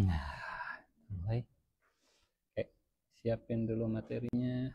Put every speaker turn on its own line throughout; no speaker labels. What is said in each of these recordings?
Nah, mulai. Oke, siapin dulu materinya.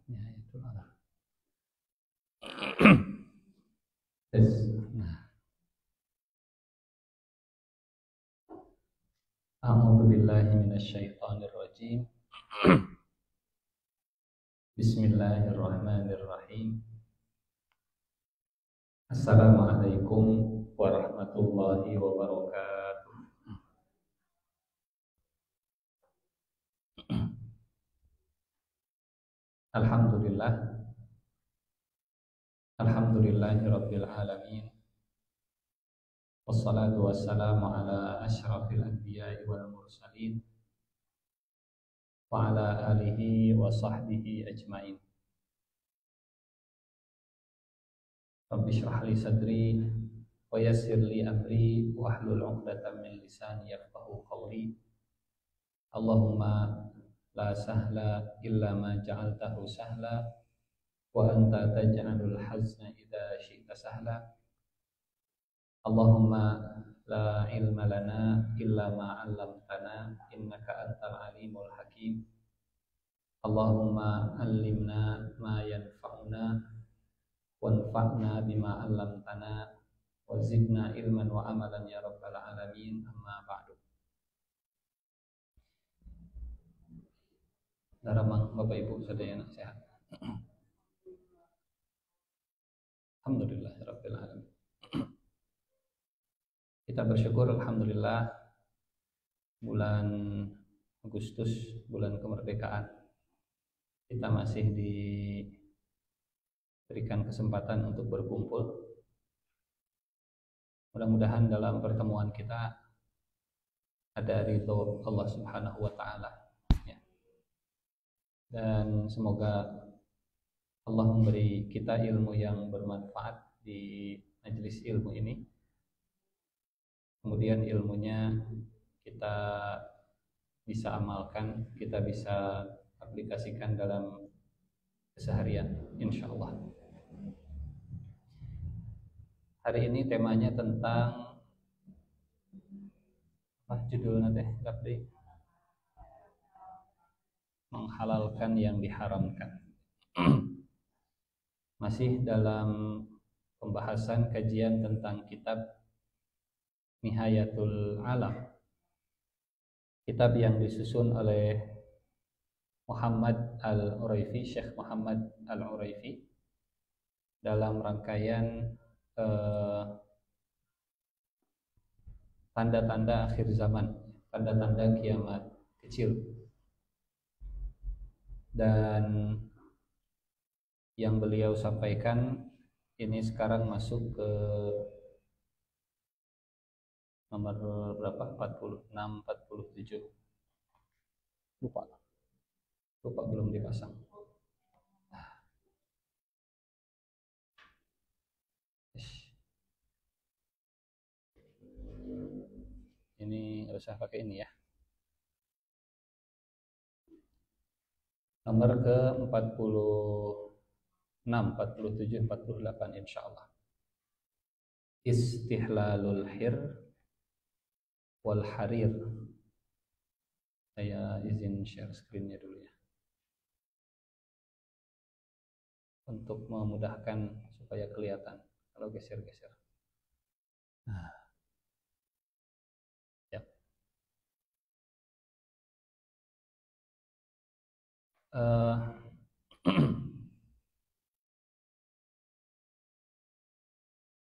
Ya, itulah. Nah, a'udzu billahi minasyaitonir rajim. Bismillahirrahmanirrahim. Assalamualaikum warahmatullahi wabarakatuh. Alhamdulillah. Alhamdulillahirabbil alamin. Wassalatu wassalamu ala asyrafil anbiya'i wal mursalin wa ala alihi wa sahbihi ajmain. Rabbi shrah li sadri wa yassir li amri wa hlul 'uqdatam min lisani yafqahu qawli. Allahumma la sahla illa ma ja'altahu sahla wa anta taj'alul hazna idza syi'ta sahla. Allahumma la ilma lana illa ma 'allamtana innaka antal alimul hakim. Allahumma allimna ma yanfa'una wanfa'na bima 'allamtana wa zidna ilman wa amalan ya rabbal alamin. Amma ba'du. Daramang Bapak Ibu sadayana sehat. Alhamdulillahirabbil alamin. Kita bersyukur alhamdulillah bulan Agustus, bulan kemerdekaan, kita masih diberikan kesempatan untuk berkumpul. Mudah-mudahan dalam pertemuan kita ada ridho Allah Subhanahu wa taala, ya. Dan semoga Allah memberi kita ilmu yang bermanfaat di majelis ilmu ini. Kemudian ilmunya kita bisa amalkan, kita bisa aplikasikan dalam keseharian, insya Allah. Hari ini temanya tentang apa judulnya teh? Menghalalkan yang diharamkan. Masih dalam pembahasan kajian tentang kitab Nihayatul Alam, kitab yang disusun oleh Muhammad Al-Uraifi, Syekh Muhammad Al-Uraifi, dalam rangkaian tanda-tanda akhir zaman, tanda-tanda kiamat kecil. Dan yang beliau sampaikan ini sekarang masuk ke nomor berapa? 46, 47. Lupa belum dipasang. Ini harus saya pakai ini ya. Nomor ke 46, 47, 48 insyaallah. Istihlalul hir wal harir. Saya izin share screen-nya dulu ya, untuk memudahkan supaya kelihatan kalau geser-geser. Nah. Ya.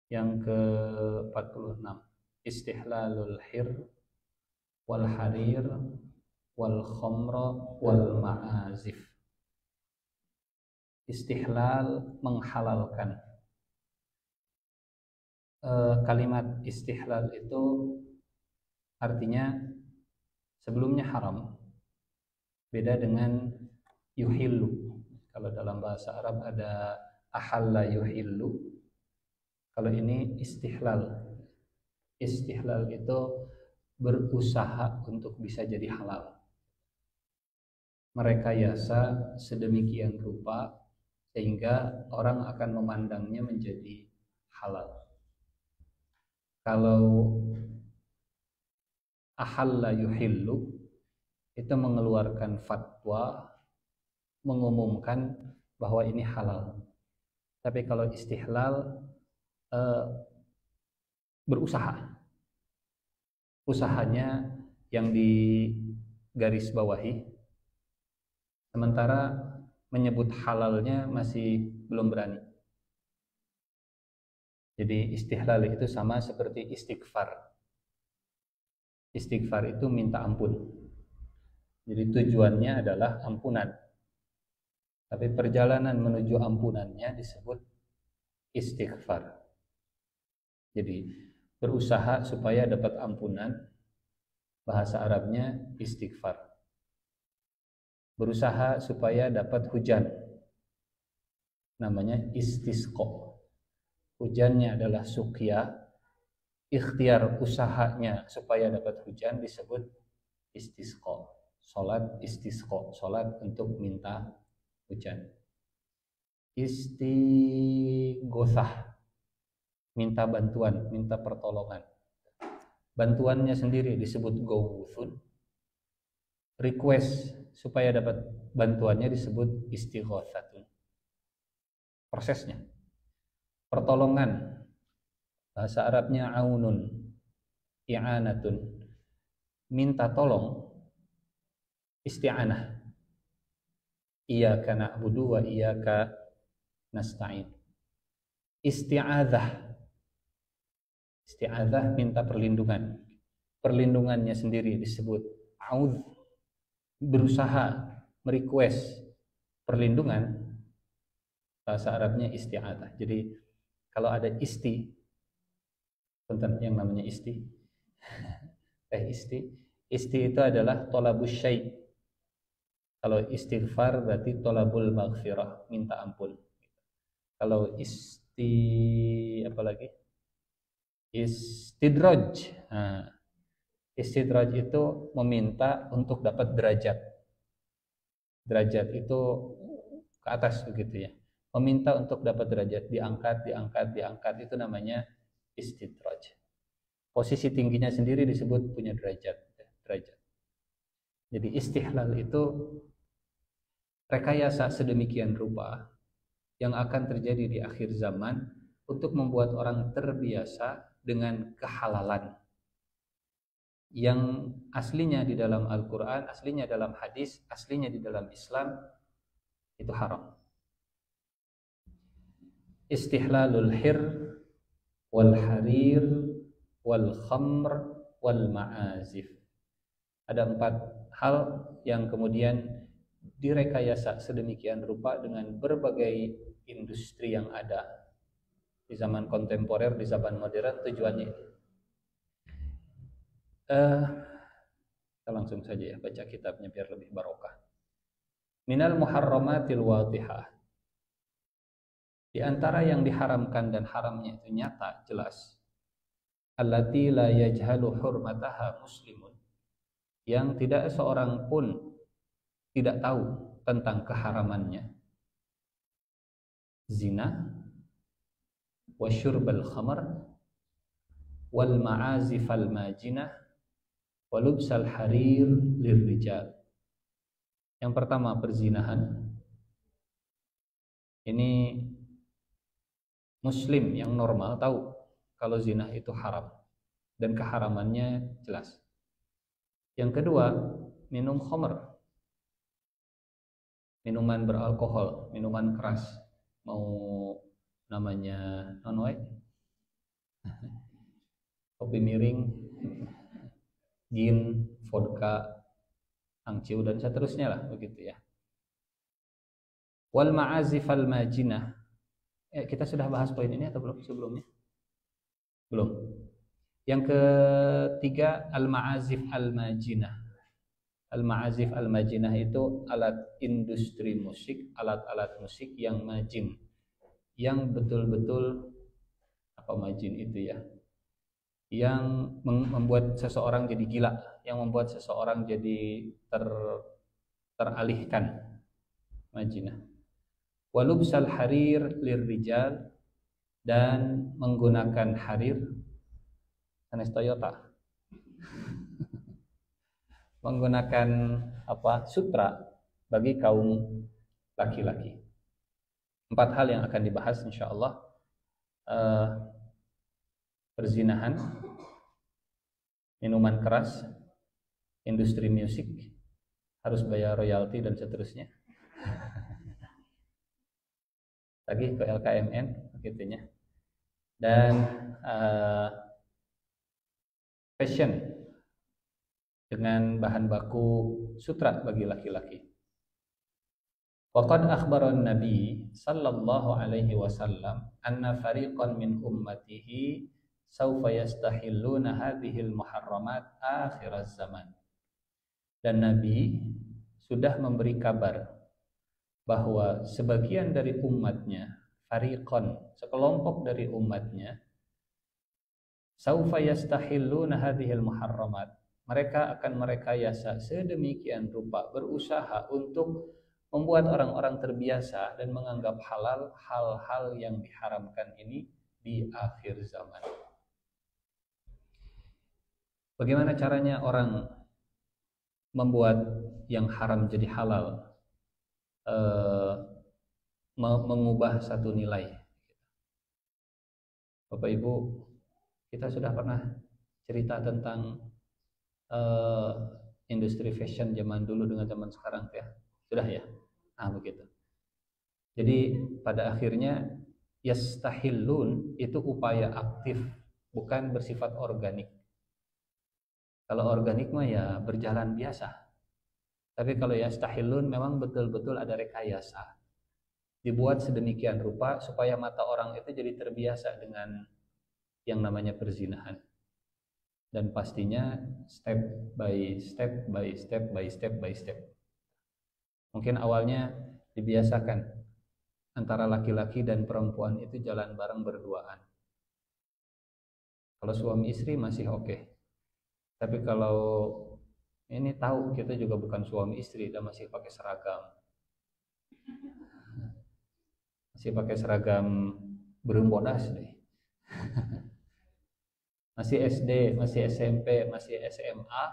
Yang ke-46, istihlalul hir wal harir wal khamra wal ma'azif. Istihlal menghalalkan. Kalimat istihlal itu artinya sebelumnya haram. Beda dengan yuhillu. Kalau dalam bahasa Arab ada ahalla yuhillu. Kalau ini istihlal. Istihlal itu berusaha untuk bisa jadi halal. Merekayasa sedemikian rupa sehingga orang akan memandangnya menjadi halal. Kalau ahalla yuhillu itu mengeluarkan fatwa, mengumumkan bahwa ini halal. Tapi kalau istihlal berusaha, usahanya yang digaris bawahi, sementara menyebut halalnya masih belum berani. Jadi istihlal itu sama seperti istighfar. Istighfar itu minta ampun. Jadi tujuannya adalah ampunan. Tapi perjalanan menuju ampunannya disebut istighfar. Jadi berusaha supaya dapat ampunan, bahasa Arabnya istighfar. Berusaha supaya dapat hujan, namanya istisqa. Hujannya adalah suqya, ikhtiar usahanya supaya dapat hujan disebut istisqa. Salat istisqa, salat untuk minta hujan. Istighosah, minta bantuan, minta pertolongan. Bantuannya sendiri disebut gauthun. Request supaya dapat bantuannya disebut istighosatun. Prosesnya. Pertolongan, bahasa Arabnya aunun, i'anatun. Minta tolong, isti'anah. Iyyaka na'budu wa iyyaka nasta'in. Isti'adzah. Isti'adzah minta perlindungan. Perlindungannya sendiri disebut a'udz. Berusaha merequest perlindungan, bahasa Arabnya isti'adzah. Jadi kalau ada yang namanya isti itu adalah tolabus syai'. Kalau istighfar berarti tolabul maghfirah, minta ampun. Kalau istidraj. Nah, istidraj itu meminta untuk dapat derajat. Derajat itu ke atas begitu ya. Meminta untuk dapat derajat, diangkat itu namanya istidraj. Posisi tingginya sendiri disebut punya derajat. Jadi istihlal itu rekayasa sedemikian rupa yang akan terjadi di akhir zaman untuk membuat orang terbiasa dengan kehalalan yang aslinya di dalam Al-Quran, aslinya dalam hadis, aslinya di dalam Islam itu haram. Istihlalul hir wal harir wal khamr wal ma'azif. Ada 4 hal yang kemudian direkayasa sedemikian rupa dengan berbagai industri yang ada di zaman kontemporer, di zaman modern. Tujuannya kita langsung saja ya baca kitabnya biar lebih barokah. Minal muharramatil wadihah. Di antara yang diharamkan dan haramnya itu nyata, jelas. Allati la yajhalu hurmataha muslimun. Yang tidak seorang pun tidak tahu tentang keharamannya. Zina, wa syurbal khamar, wal ma'azifal majinah, wa lubsal harir lirrijal. Yang pertama, perzinahan. Ini muslim yang normal tahu kalau zina itu haram dan keharamannya jelas. Yang kedua, minum khamr, minuman beralkohol, minuman keras, mau namanya non-white, kopi miring, gin, vodka, angciu dan seterusnya lah begitu ya. Wal ma'azif al majinah. Kita sudah bahas poin ini atau belum sebelumnya? Belum. Yang ketiga al ma'azif al majinah. Al ma'azif al majinah itu alat industri musik, alat-alat musik yang majin, yang betul-betul apa majin itu ya? Yang membuat seseorang jadi gila, yang membuat seseorang jadi teralihkan. Majinah. Walubsal harir lirrijal, dan menggunakan harir sanes Toyota. Menggunakan apa? Sutra bagi kaum laki-laki. 4 hal yang akan dibahas insyaallah. Perzinahan, minuman keras, industri musik, harus bayar royalti dan seterusnya. Lagi ke LKMN gitunya. Dan fashion dengan bahan baku sutra bagi laki-laki. Waqad akhbaran Nabi sallallahu alaihi wasallam anna fariqan min ummatihi sawfa yastahilluna hadhil muharramat akhir zaman. Dan Nabi sudah memberi kabar bahwa sebagian dari umatnya, fariqan, sekelompok dari umatnya, sawfa yastahilluna hadhil muharramat, mereka akan merekayasa sedemikian rupa, berusaha untuk membuat orang-orang terbiasa dan menganggap halal hal-hal yang diharamkan ini di akhir zaman. Bagaimana caranya orang membuat yang haram jadi halal? Mengubah satu nilai. Bapak Ibu, kita sudah pernah cerita tentang industri fashion zaman dulu dengan zaman sekarang ya. Sudah ya? Begitu. Jadi pada akhirnya yastahillun itu upaya aktif, bukan bersifat organik. Kalau organik mah ya berjalan biasa. Tapi kalau yastahillun memang betul-betul ada rekayasa. Dibuat sedemikian rupa supaya mata orang itu jadi terbiasa dengan yang namanya perzinahan. Dan pastinya step by step by step by step by step. Mungkin awalnya dibiasakan antara laki-laki dan perempuan itu jalan bareng berduaan. Kalau suami istri masih oke. Tapi kalau ini tahu kita juga bukan suami istri dan masih pakai seragam. Masih pakai seragam berembodas deh. Masih SD, masih SMP, masih SMA.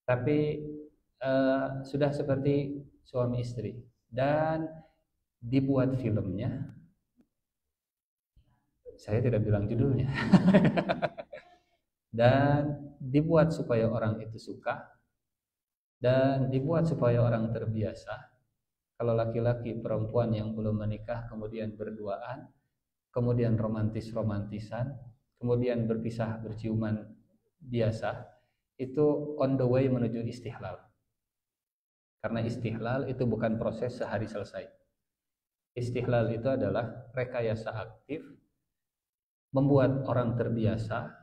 Tapi sudah seperti suami istri dan dibuat filmnya. Saya tidak bilang judulnya. Dan dibuat supaya orang itu suka dan dibuat supaya orang terbiasa. Kalau laki-laki perempuan yang belum menikah kemudian berduaan, kemudian romantis-romantisan, kemudian berpisah berciuman biasa, itu on the way menuju istihlal. Karena istihlal itu bukan proses sehari selesai. Istihlal itu adalah rekayasa aktif, membuat orang terbiasa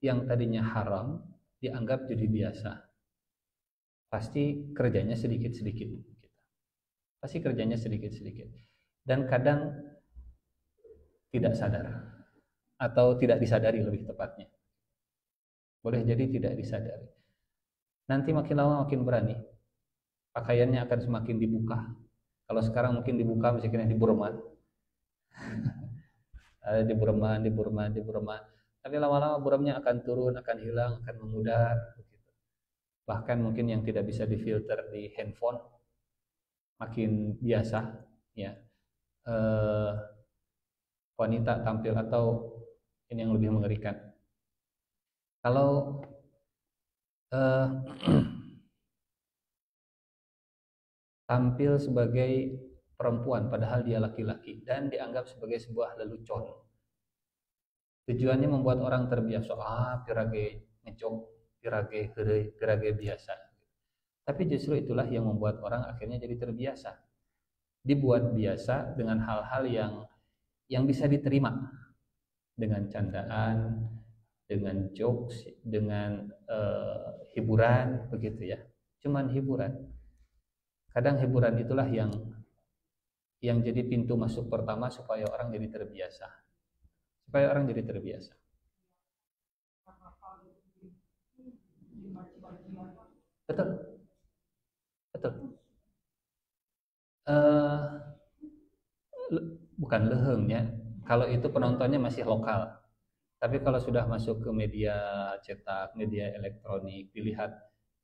yang tadinya haram dianggap jadi biasa. Pasti kerjanya sedikit-sedikit. Pasti kerjanya sedikit-sedikit. Dan kadang tidak sadar. Atau tidak disadari lebih tepatnya. Boleh jadi tidak disadari. Nanti makin lama makin berani. Pakaiannya akan semakin dibuka. Kalau sekarang mungkin dibuka misalnya di Burma. Di Burma. Tapi lama-lama buramnya akan turun, akan hilang, akan memudar. Bahkan mungkin yang tidak bisa difilter di handphone makin biasa, ya. Wanita tampil atau ini yang lebih mengerikan. Kalau tampil sebagai perempuan padahal dia laki-laki dan dianggap sebagai sebuah lelucon. Tujuannya membuat orang terbiasa, pirage ngejok, pirage heureuy, pirage biasa. Tapi justru itulah yang membuat orang akhirnya jadi terbiasa. dibuat biasa dengan hal-hal yang bisa diterima, dengan candaan, dengan jokes, dengan hiburan begitu ya. Cuman hiburan. Kadang hiburan itulah yang jadi pintu masuk pertama supaya orang jadi terbiasa. Supaya orang jadi terbiasa. Betul, betul. Eh, Bukan lehengnya. Kalau itu penontonnya masih lokal. Tapi kalau sudah masuk ke media cetak, media elektronik, dilihat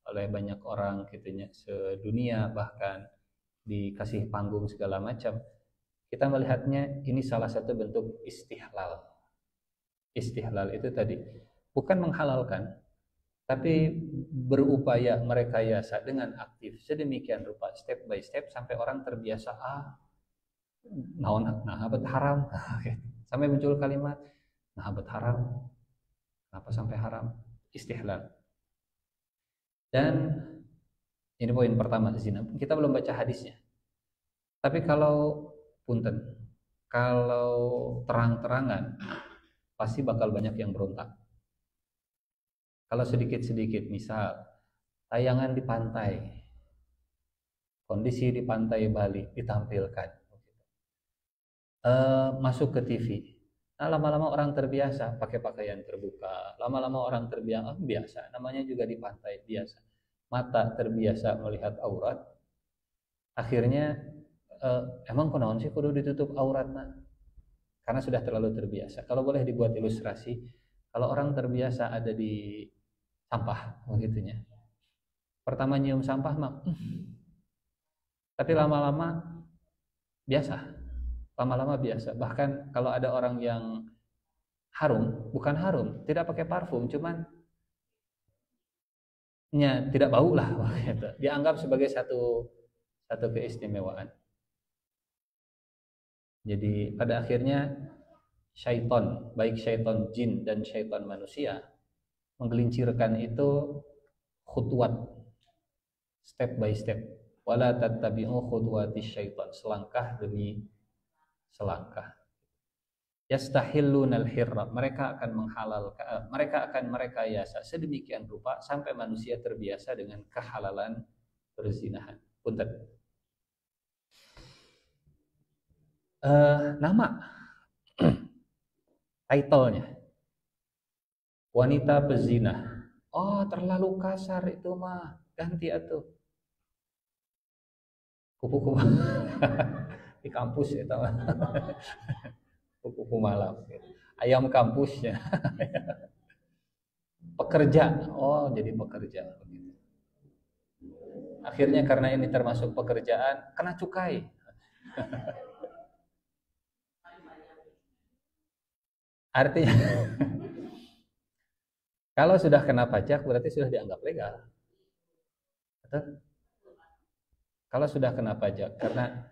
oleh banyak orang gitunya sedunia, bahkan dikasih panggung segala macam, kita melihatnya ini salah satu bentuk istihlal. Istihlal itu tadi bukan menghalalkan, tapi berupaya merekayasa dengan aktif sedemikian rupa, step by step sampai orang terbiasa, naon nah abet haram. Sampai muncul kalimat nah abet haram. Kenapa sampai haram? Istihlal. Dan ini poin pertama di sini. Kita belum baca hadisnya. Tapi kalau punten, kalau terang-terangan pasti bakal banyak yang berontak. Kalau sedikit-sedikit, misal tayangan di pantai, kondisi di pantai Bali ditampilkan, masuk ke TV. Nah, lama-lama orang terbiasa pakai pakaian terbuka, lama-lama orang terbiasa, biasa, namanya juga di pantai biasa. Mata terbiasa melihat aurat, akhirnya emang kunaon sih kudu ditutup auratna? Karena sudah terlalu terbiasa. Kalau boleh dibuat ilustrasi, kalau orang terbiasa ada di sampah begitunya. Pertama nyium sampah mah, tapi lama-lama biasa. Lama-lama biasa. Bahkan kalau ada orang yang harum, bukan harum, tidak pakai parfum, cuman tidak bau lah, gitu. Dianggap sebagai satu keistimewaan. Jadi pada akhirnya syaitan, baik syaitan jin dan syaitan manusia, menggelincirkan itu khutwat, step by step. Wala tattabi'u khutwatis syaitan, selangkah demi selangkah. Yastahillunal hirra, mereka akan menghalalkan, mereka akan merekayasa sedemikian rupa sampai manusia terbiasa dengan kehalalan perzinahan. Punten. Nama title-nya wanita pezina. Oh, terlalu kasar itu mah, ganti atuh. Kupu-kupu di kampus ya tahu. Kupu-kupu malam. Ayam kampusnya. Pekerja. Oh, jadi pekerja. Akhirnya karena ini termasuk pekerjaan, kena cukai. Artinya kalau sudah kena pajak berarti sudah dianggap legal. Betul? Kalau sudah kena pajak, karena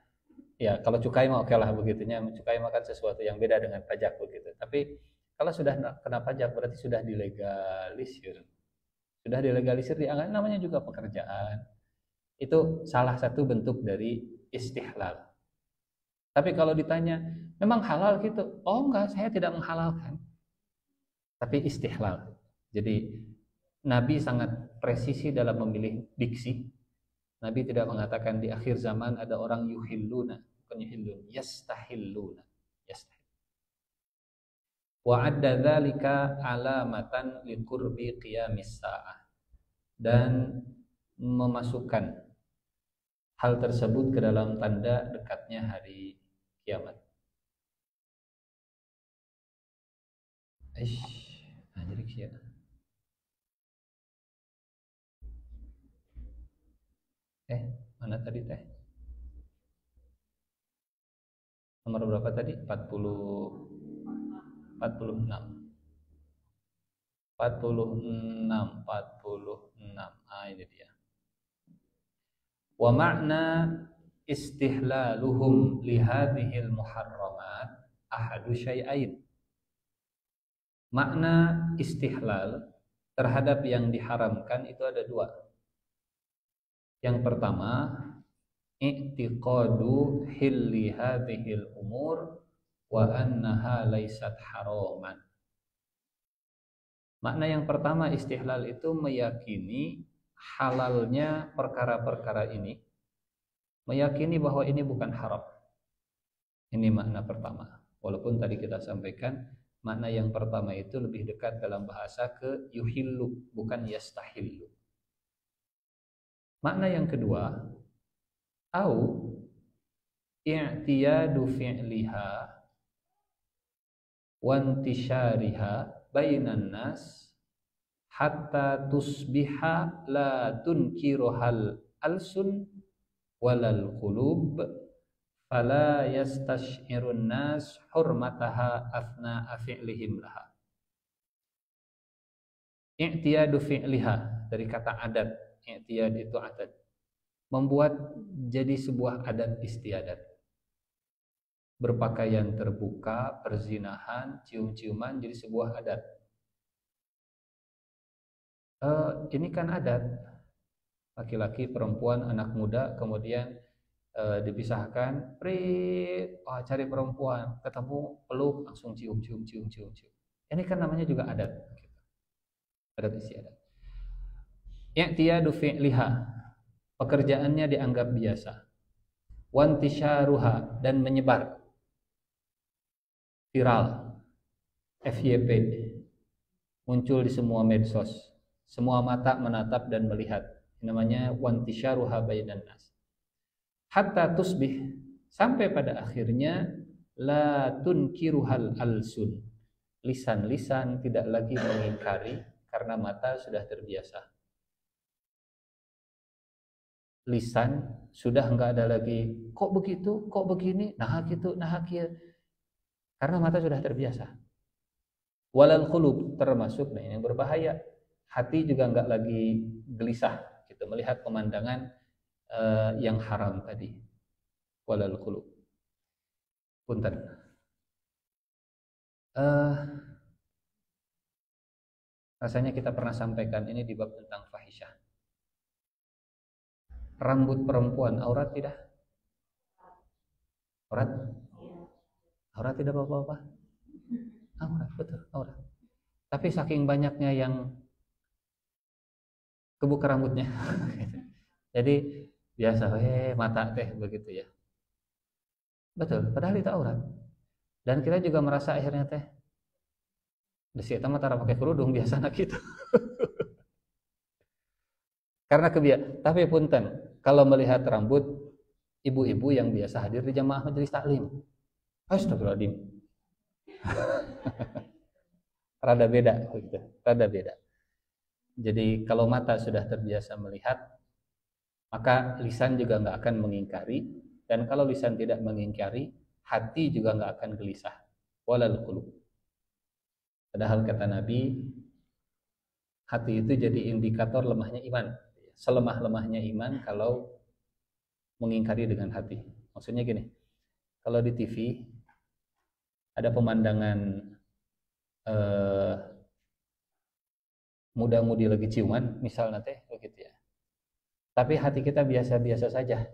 ya kalau cukai mah oke lah begitunya, cukai mah kan sesuatu yang beda dengan pajak begitu. Tapi kalau sudah kena pajak berarti sudah dilegalisir. Sudah dilegalisir dianggap namanya juga pekerjaan. Itu salah satu bentuk dari istihlal. Tapi kalau ditanya, memang halal gitu? Oh enggak, saya tidak menghalalkan. Tapi istihlal. Jadi Nabi sangat presisi dalam memilih diksi. Nabi tidak mengatakan di akhir zaman ada orang yuhilluna, bukan yuhillun, yastahilluna. Yastahil. Wa adda dzalika alamatan liqurbi qiyamis saah. Dan memasukkan hal tersebut ke dalam tanda dekatnya hari kiamat. Nah jadi kiamat. Mana tadi teh? Nomor berapa tadi? 46. 46. Ini dia. Wa ma'na istihlaluhum lihadhil muharramat ahadu syai'ain. Makna istihlal terhadap yang diharamkan itu ada dua. Yang pertama, i'tiqadu hilli hadhil umur wa annaha laysat haraman. Makna yang pertama istihlal itu meyakini halalnya perkara-perkara ini, meyakini bahwa ini bukan haram. Ini makna pertama. Walaupun tadi kita sampaikan makna yang pertama itu lebih dekat dalam bahasa ke yuhillu, bukan yastahillu. Makna yang kedua, au i'tiyadu fi'liha wa intishariha bainan nas hatta tusbiha la tunkiruhal alsun walal qulub fala yastash'irun nas hurmataha athna fi'lihim laha. I'tiyadu fi'liha dari kata adat. I'tiyad itu adat, membuat jadi sebuah adat istiadat. Berpakaian terbuka, perzinahan, cium-ciuman jadi sebuah adat. Ini kan adat, laki-laki, perempuan, anak muda, kemudian dipisahkan, cari perempuan, ketemu, peluk, langsung cium. Ini kan namanya juga adat, adat istiadat. I'tiyadu fi'liha, pekerjaannya dianggap biasa. Wantisharuha, dan menyebar, viral, FYP, muncul di semua medsos, semua mata menatap dan melihat. Namanya wantisharuha bainan nas. Hatta tusbih, sampai pada akhirnya la tunkiruhal alsun, lisan-lisan tidak lagi mengingkari karena mata sudah terbiasa. Lisan sudah enggak ada lagi kok begitu, kok begini, nah gitu, nah kia, karena mata sudah terbiasa. Walal qulub, termasuk yang berbahaya, hati juga enggak lagi gelisah gitu melihat pemandangan yang haram tadi. Walal qulub. Punten. Rasanya kita pernah sampaikan ini di bab tentang fahisyah. Rambut perempuan aurat tidak? Aurat? Aurat tidak apa-apa? Aurat, betul, aurat. Tapi saking banyaknya yang kebuka rambutnya. Jadi biasa mata teh begitu ya. Betul, padahal itu aurat. Dan kita juga merasa akhirnya teh desi eta mah tara pakai kerudung biasana gitu. Karena tapi punten, kalau melihat rambut ibu-ibu yang biasa hadir di jamaah majelis taklim, astagfirullahaladzim, rada beda, gitu. Rada beda. Jadi kalau mata sudah terbiasa melihat, maka lisan juga nggak akan mengingkari, dan kalau lisan tidak mengingkari, hati juga nggak akan gelisah. Walal qulub. Padahal kata Nabi, hati itu jadi indikator lemahnya iman. Selemah-lemahnya iman kalau mengingkari dengan hati. Maksudnya gini, kalau di TV ada pemandangan muda-mudi lagi ciuman, misalnya teh begitu ya. Tapi hati kita biasa-biasa saja.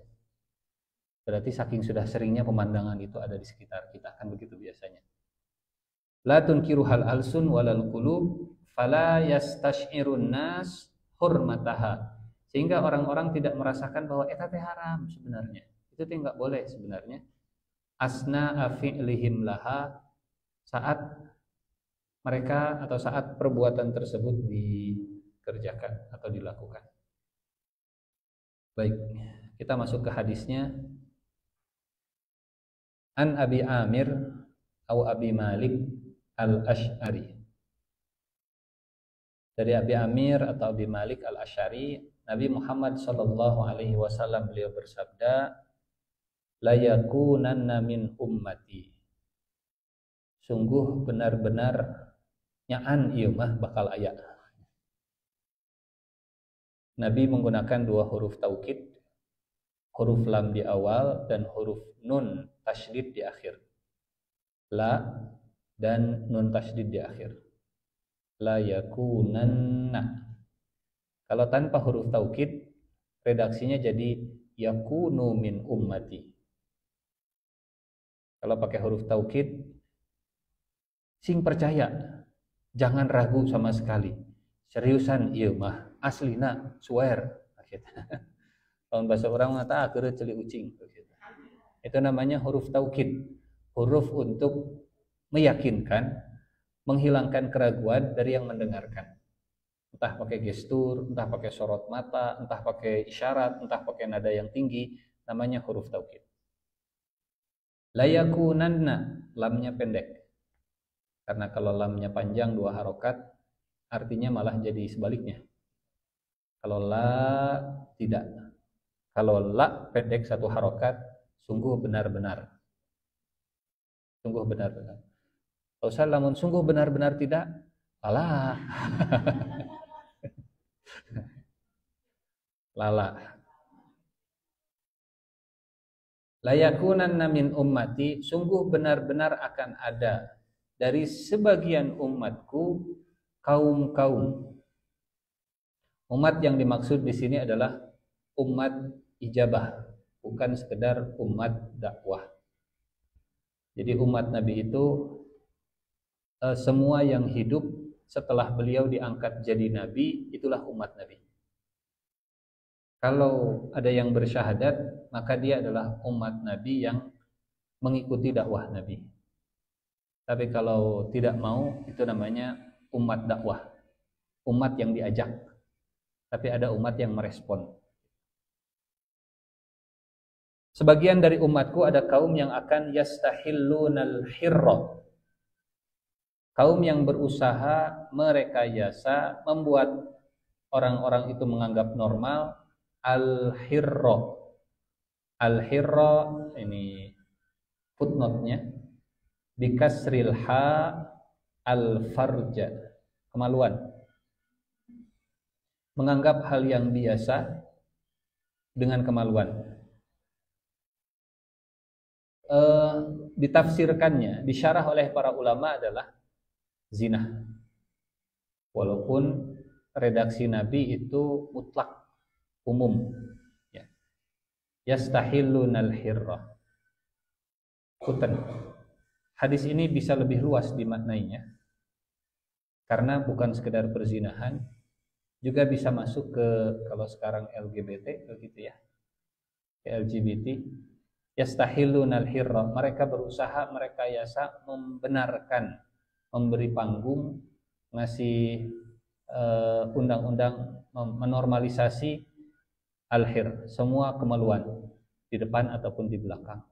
Berarti saking sudah seringnya pemandangan itu ada di sekitar kita, kan begitu biasanya. La tunkiruhal alsun walal qulub fala yastash'irun nas hurmataha. Sehingga orang-orang tidak merasakan bahwa eta teh haram sebenarnya. Itu teh enggak boleh sebenarnya. Asna fi'lihim laha, saat mereka atau saat perbuatan tersebut dikerjakan atau dilakukan. Baik, kita masuk ke hadisnya. An Abi Amir atau Abi Malik Al-Asy'ari. Dari Abi Amir atau Abi Malik Al-Asy'ari, Nabi Muhammad sallallahu alaihi wasallam beliau bersabda, la yakunanna min ummati. Sungguh benar-benar nyaan ieu mah bakal aya. Nabi menggunakan dua huruf taukid, huruf lam di awal dan huruf nun tasydid di akhir. La dan nun tasydid di akhir. La yakunanna. Kalau tanpa huruf taukid, redaksinya jadi yakunu min ummati. Kalau pakai huruf taukid, sing percaya, jangan ragu sama sekali. Seriusan ieu mah, aslina swear. Kalau bahasa orang mata akhirnya celi ucing. Itu namanya huruf taukid, huruf untuk meyakinkan, menghilangkan keraguan dari yang mendengarkan. Entah pakai gestur, entah pakai sorot mata, entah pakai isyarat, entah pakai nada yang tinggi, namanya huruf taukid. Layakunanna, lamnya pendek. Karena kalau lamnya panjang 2 harokat, artinya malah jadi sebaliknya. Kalau la tidak. Kalau la pendek 1 harokat, sungguh benar-benar. Sungguh benar-benar. Kalau saya lamun sungguh benar-benar tidak, alah. Lala. Layakunanna min ummati, sungguh benar-benar akan ada dari sebagian umatku kaum-kaum. Umat yang dimaksud di sini adalah umat ijabah, bukan sekedar umat dakwah. Jadi umat Nabi itu semua yang hidup setelah beliau diangkat jadi Nabi, itulah umat Nabi. Kalau ada yang bersyahadat, maka dia adalah umat Nabi yang mengikuti dakwah Nabi. Tapi kalau tidak mau, itu namanya umat dakwah, umat yang diajak. Tapi ada umat yang merespon. Sebagian dari umatku ada kaum yang akan yastahillunal hirra. Kaum yang berusaha merekayasa, membuat orang-orang itu menganggap normal al-hirra. Al-hirra ini footnote-nya bikasril ha al-farja, kemaluan. Menganggap hal yang biasa dengan kemaluan. Ditafsirkannya, disyarah oleh para ulama adalah zina. Walaupun redaksi Nabi itu mutlak, umum. Yastahillunal hirra. Punten. Hadis ini bisa lebih luas dimaknainya. Karena bukan sekedar perzinahan, juga bisa masuk ke, kalau sekarang LGBT begitu ya. LGBT. Yastahillunal hirra. Mereka berusaha merekayasa, membenarkan, memberi panggung, ngasih undang-undang, menormalisasi al-hir, semua kemaluan di depan ataupun di belakang.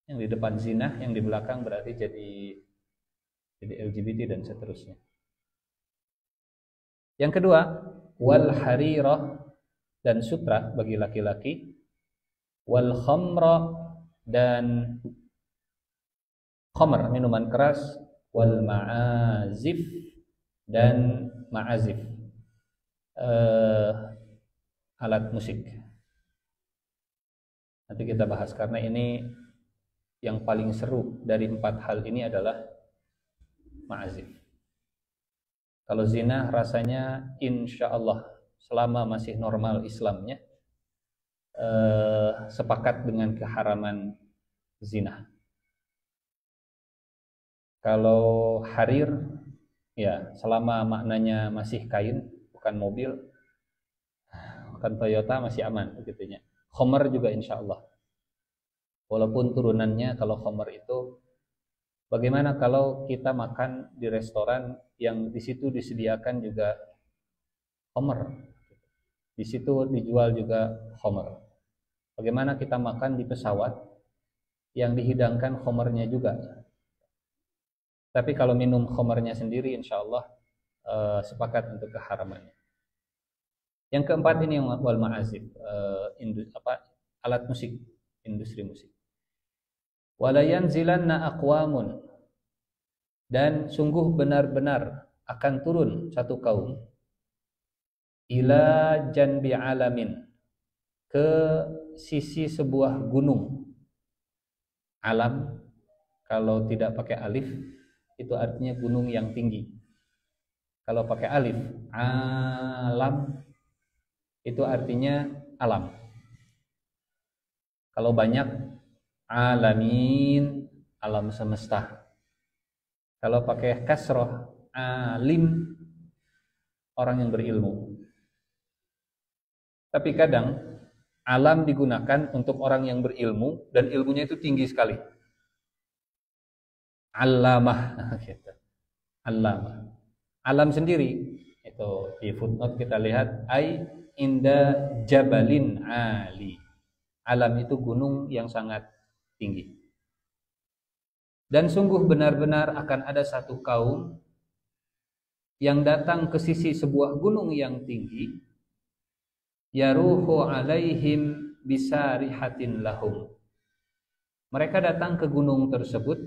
Yang di depan zina, yang di belakang berarti jadi LGBT dan seterusnya. Yang kedua, wal harirah, dan sutra bagi laki-laki, wal khamra, dan khamr minuman keras, wal ma'azif, dan ma'azif alat musik. Nanti kita bahas karena ini yang paling seru dari 4 hal ini adalah ma'azif. Kalau zina rasanya insya Allah selama masih normal Islamnya sepakat dengan keharaman zina. Kalau harir ya selama maknanya masih kain bukan mobil, bukan Toyota masih aman begitunya. Khamr juga insya Allah. Walaupun turunannya kalau khamr itu, bagaimana kalau kita makan di restoran yang di situ disediakan juga khamr, di situ dijual juga khamr. Bagaimana kita makan di pesawat yang dihidangkan khamrnya juga. Tapi kalau minum khamrnya sendiri, insya Allah sepakat untuk keharamannya. Yang keempat ini yang wal ma'azif, alat musik, industri musik. Walayanzilanna aqwamun, dan sungguh benar-benar akan turun satu kaum ila janbi alamin, ke sisi sebuah gunung. Alam kalau tidak pakai alif itu artinya gunung yang tinggi. Kalau pakai alif, alam, itu artinya alam. Kalau banyak, alamin, alam semesta. Kalau pakai kasroh, alim, orang yang berilmu. Tapi kadang alam digunakan untuk orang yang berilmu dan ilmunya itu tinggi sekali. Alamah gitu. Alamah. Alam sendiri itu di footnote kita lihat ai inda jabalin ali. Alam itu gunung yang sangat tinggi. Dan sungguh benar-benar akan ada satu kaum yang datang ke sisi sebuah gunung yang tinggi, yaruhu alaihim bisarihatin lahum. Mereka datang ke gunung tersebut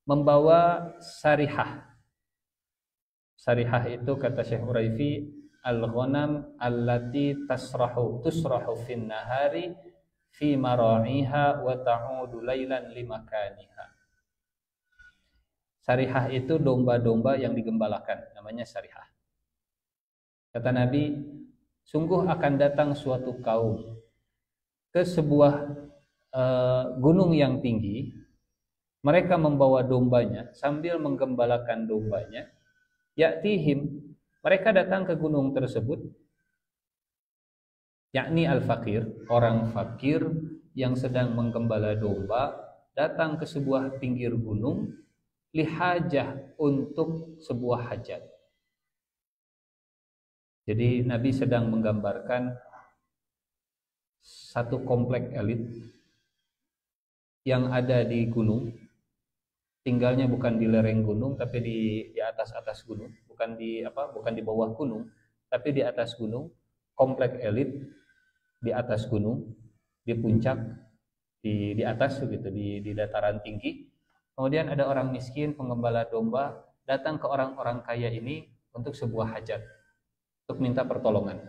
membawa sarihah. Sarihah itu kata Syekh Uraifi, al-ghanam allati tusrahu fin nahari fi mara'iha wa ta'udu lailan limakaniha. Sarihah itu domba-domba yang digembalakan, namanya sarihah. Kata Nabi, sungguh akan datang suatu kaum ke sebuah gunung yang tinggi, mereka membawa dombanya sambil menggembalakan dombanya. Ya'tihim, mereka datang ke gunung tersebut, yakni al-fakir, orang fakir yang sedang menggembala domba, datang ke sebuah pinggir gunung, lihajah, untuk sebuah hajat. Jadi Nabi sedang menggambarkan satu komplek elit yang ada di gunung, tinggalnya bukan di lereng gunung tapi di atas gunung, bukan di bawah gunung tapi di atas gunung, komplek elit di atas gunung, di puncak, di atas gitu, di dataran tinggi. Kemudian ada orang miskin penggembala domba datang ke orang-orang kaya ini untuk sebuah hajat, untuk minta pertolongan.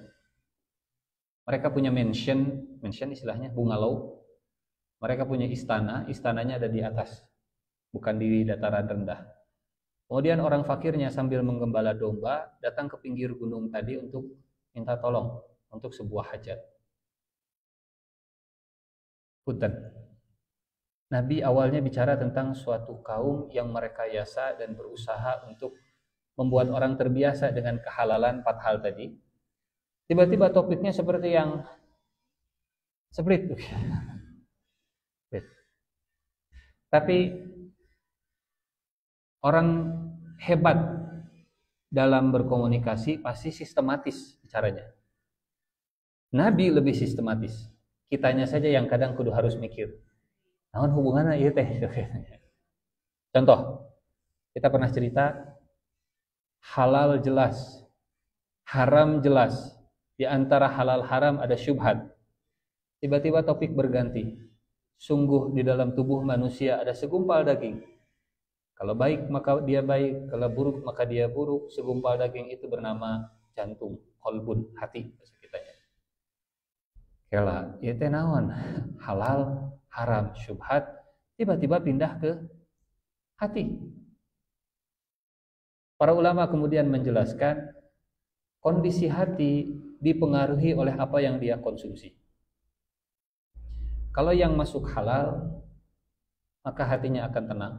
Mereka punya mansion istilahnya bungalow. Mereka punya istana, istananya ada di atas, bukan di dataran rendah. Kemudian orang fakirnya sambil menggembala domba datang ke pinggir gunung tadi untuk minta tolong untuk sebuah hajat. Punten. Nabi awalnya bicara tentang suatu kaum yang merekayasa dan berusaha untuk membuat orang terbiasa dengan kehalalan 4 hal tadi. Tiba-tiba topiknya seperti yang seperti itu. Tapi orang hebat dalam berkomunikasi pasti sistematis caranya. Nabi lebih sistematis. Kitanya saja yang kadang kudu harus mikir. Namun hubungannya ieu teh. Contoh, kita pernah cerita halal jelas, haram jelas. Di antara halal haram ada syubhat. Tiba-tiba topik berganti. Sungguh di dalam tubuh manusia ada segumpal daging. Kalau baik maka dia baik, kalau buruk maka dia buruk. Segumpal daging itu bernama jantung, qalbun, hati bahasa kitanya. Kela, ieu teh naon? Halal, haram, syubhat, tiba-tiba pindah ke hati. Para ulama kemudian menjelaskan kondisi hati dipengaruhi oleh apa yang dia konsumsi. Kalau yang masuk halal, maka hatinya akan tenang.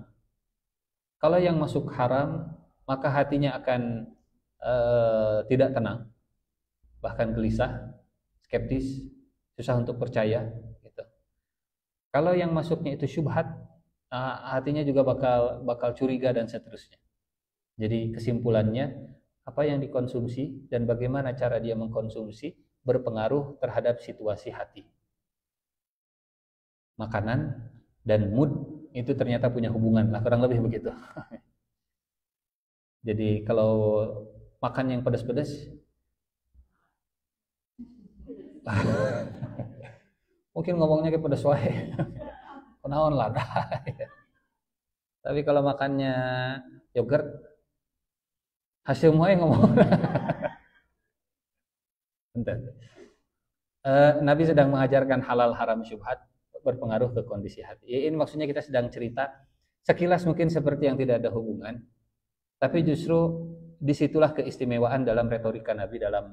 Kalau yang masuk haram, maka hatinya akan tidak tenang, bahkan gelisah, skeptis, susah untuk percaya. Gitu. Kalau yang masuknya itu syubhat, hatinya juga bakal curiga dan seterusnya. Jadi kesimpulannya, apa yang dikonsumsi dan bagaimana cara dia mengkonsumsi berpengaruh terhadap situasi hati. Makanan dan mood itu ternyata punya hubungan lah, kurang lebih begitu. Jadi kalau makan yang pedas-pedas mungkin ngomongnya kayak pedas wae. Kunaon lah. Tapi kalau makannya yogurt hasil wae ngomong. Nabi sedang mengajarkan halal haram syubhat berpengaruh ke kondisi hati. Ya, ini maksudnya kita sedang cerita sekilas mungkin seperti yang tidak ada hubungan, tapi justru disitulah keistimewaan dalam retorika Nabi dalam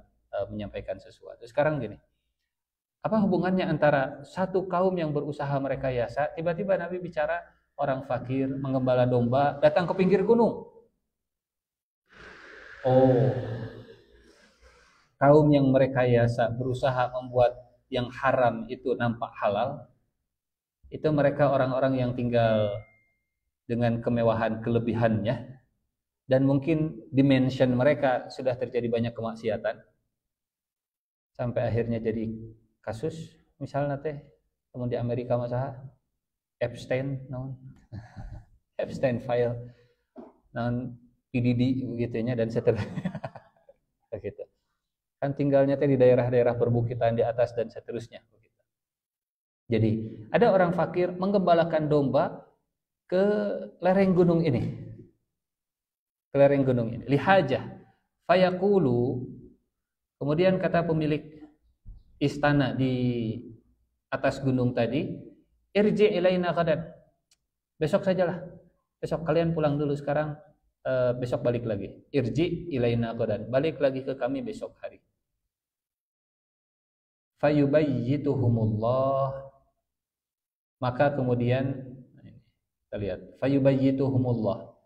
menyampaikan sesuatu. Sekarang gini, Apa hubungannya antara satu kaum yang berusaha merekayasa, tiba-tiba Nabi bicara orang fakir menggembala domba datang ke pinggir gunung. Oh, kaum yang merekayasa berusaha membuat yang haram itu nampak halal, itu mereka orang-orang yang tinggal dengan kemewahan kelebihannya, dan mungkin dimension mereka sudah terjadi banyak kemaksiatan sampai akhirnya jadi kasus misalnya teh teman di Amerika masalah Epstein non Epstein file non PDD begitunya dan seterusnya gitu kan tinggalnya teh di daerah-daerah perbukitan di atas dan seterusnya begitu. Jadi ada orang fakir menggembalakan domba ke lereng gunung ini, ke lereng gunung ini lihajah fayaqulu, kemudian kata pemilik istana di atas gunung tadi, irji ilaina ghadan, besok sajalah, besok kalian pulang dulu sekarang, besok balik lagi, irji ilaina ghadan, balik lagi ke kami besok hari. Fayubayyituhumullah, maka kemudian kita lihat fayubayyituhumullah,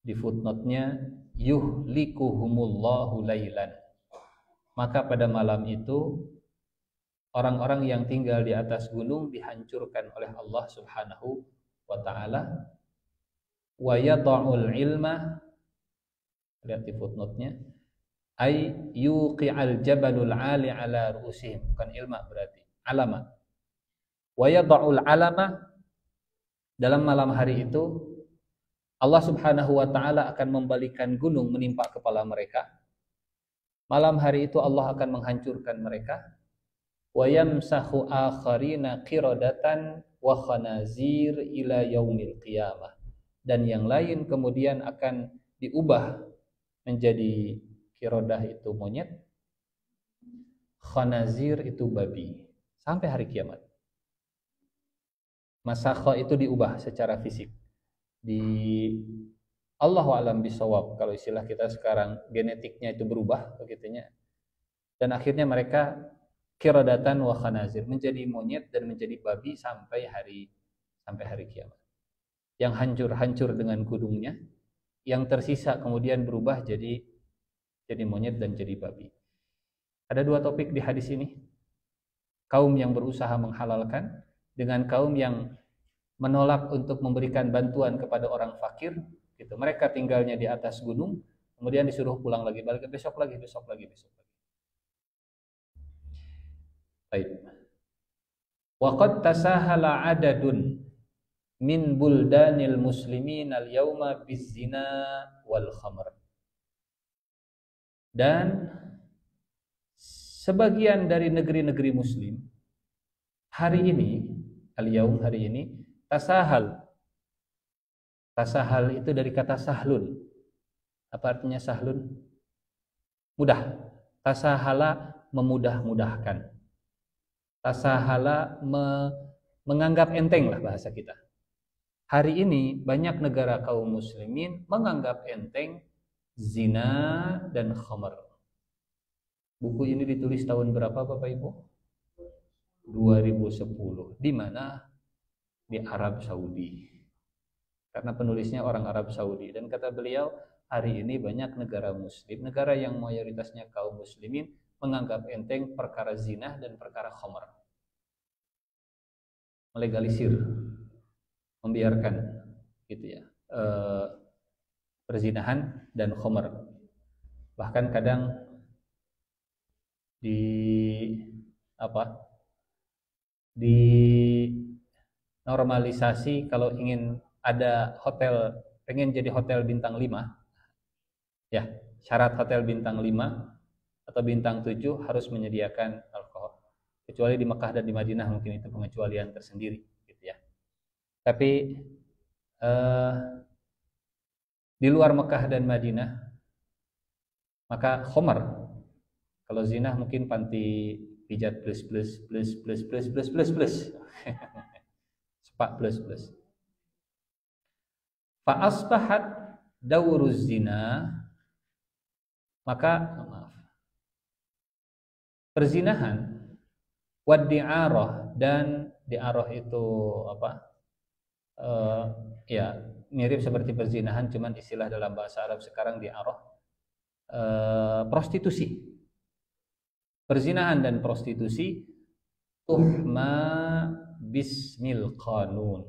di footnote-nya yuhlikuhumullahu lailan, maka pada malam itu orang-orang yang tinggal di atas gunung dihancurkan oleh Allah Subhanahu wa taala. Wa yad'ul ilma, lihat di footnote-nya, ay yuqi'al jabalul 'ali 'ala ru'usihim, bukan ilma berarti alama. Wa yad'ul alama, dalam malam hari itu Allah Subhanahu wa taala akan membalikan gunung menimpa kepala mereka. Malam hari itu Allah akan menghancurkan mereka. Wa yamsahu akharina qiradatan wa khanazir ila yaumil qiyamah, dan yang lain kemudian akan diubah menjadi qiradah itu monyet, khanazir itu babi sampai hari kiamat. Masakha itu diubah secara fisik. Di Allahu a'lam bisawab, kalau istilah kita sekarang genetiknya itu berubah begitunya. Dan akhirnya mereka qiradatan wa khanazir, menjadi monyet dan menjadi babi sampai hari kiamat. Yang hancur dengan gunungnya, yang tersisa kemudian berubah jadi monyet dan jadi babi. Ada dua topik di hadis ini. Kaum yang berusaha menghalalkan dengan kaum yang menolak untuk memberikan bantuan kepada orang fakir gitu. Mereka tinggalnya di atas gunung, kemudian disuruh pulang lagi, balik besok lagi. Baik. Wa qad tasahala 'adadun min buldanil muslimin al-yawma bizina wal khamr. Dan sebagian dari negeri-negeri muslim hari ini, al-yaum hari ini, tasahal. Tasahal itu dari kata sahlun. Apa artinya sahlun? Mudah. Tasahala memudah-mudahkan. Tasahala menganggap enteng lah bahasa kita. Hari ini banyak negara kaum muslimin menganggap enteng zina dan khamr. Buku ini ditulis tahun berapa Bapak Ibu? 2010. Di mana? Di Arab Saudi. Karena penulisnya orang Arab Saudi, dan kata beliau, hari ini banyak negara muslim, negara yang mayoritasnya kaum muslimin, menganggap enteng perkara zina dan perkara khamr. Melegalisir, membiarkan gitu ya, perzinahan dan khamr. Bahkan kadang normalisasi kalau ingin ada hotel, pengen jadi hotel bintang 5 ya, syarat hotel bintang 5 atau bintang 7 harus menyediakan alkohol. Kecuali di Mekah dan di Madinah mungkin itu pengecualian tersendiri gitu ya. Tapi di luar Mekah dan Madinah maka khamr, kalau zina mungkin panti pijat plus sepak plus. Fa asbahat dawruz zina, maka perzinahan Wadi'arah, dan di'arah itu apa? Ya mirip seperti perzinahan, cuman istilah dalam bahasa Arab sekarang di'arah, prostitusi. Perzinahan dan prostitusi tuhma bismil qanun,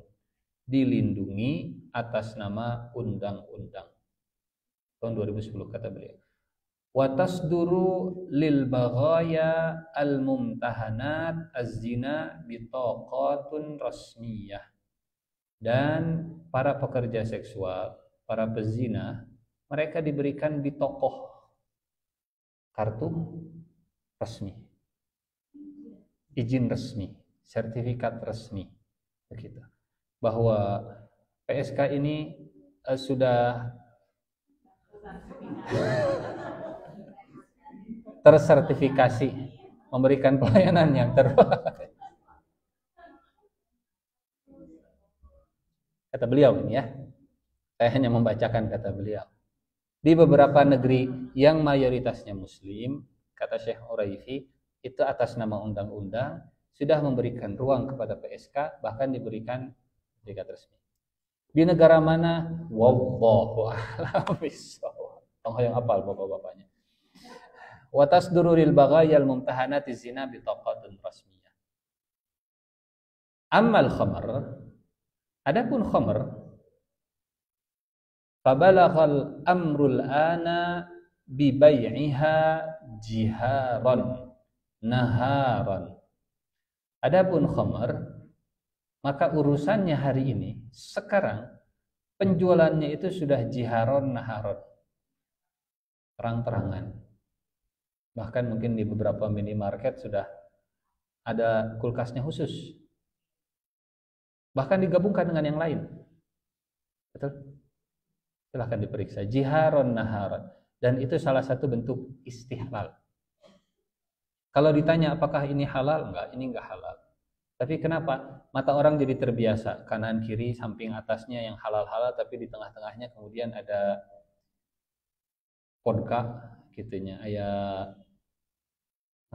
dilindungi atas nama undang-undang. Tahun 2010 kata beliau. Wa tasduru lil baghaya al mumtahanat az-zina bitaqatun rasmiyah. Dan para pekerja seksual, para pezina, mereka diberikan bitokoh, kartu resmi, izin resmi, sertifikat resmi, begitu. Bahwa PSK ini sudah tersertifikasi memberikan pelayanan yang terbaik. Kata beliau ini ya, saya hanya membacakan kata beliau. Di beberapa negeri yang mayoritasnya Muslim, kata Syekh Uraifi, itu atas nama undang-undang sudah memberikan ruang kepada PSK, bahkan diberikan sertifikat resmi. Di negara mana? Wallahu a'lam bishawab. Tonggo yang hafal bapak-bapaknya. Wa tasduru lil baghayal mumtahanati zina bitaqatun rasmiyah. Ammal khamr, adapun khamr, fabalaghal amrul ana bi bai'iha jiharan naharan. Adapun khamr, maka urusannya hari ini, sekarang penjualannya itu sudah jiharon naharon, terang-terangan. Bahkan mungkin di beberapa minimarket sudah ada kulkasnya khusus. Bahkan digabungkan dengan yang lain. Betul? Silahkan diperiksa. Jiharon naharon. Dan itu salah satu bentuk istihlal. Kalau ditanya apakah ini halal? Enggak, ini enggak halal. Tapi kenapa? Mata orang jadi terbiasa. Kanan, kiri, samping, atasnya yang halal-halal, tapi di tengah-tengahnya kemudian ada vodka gitunya. Ayat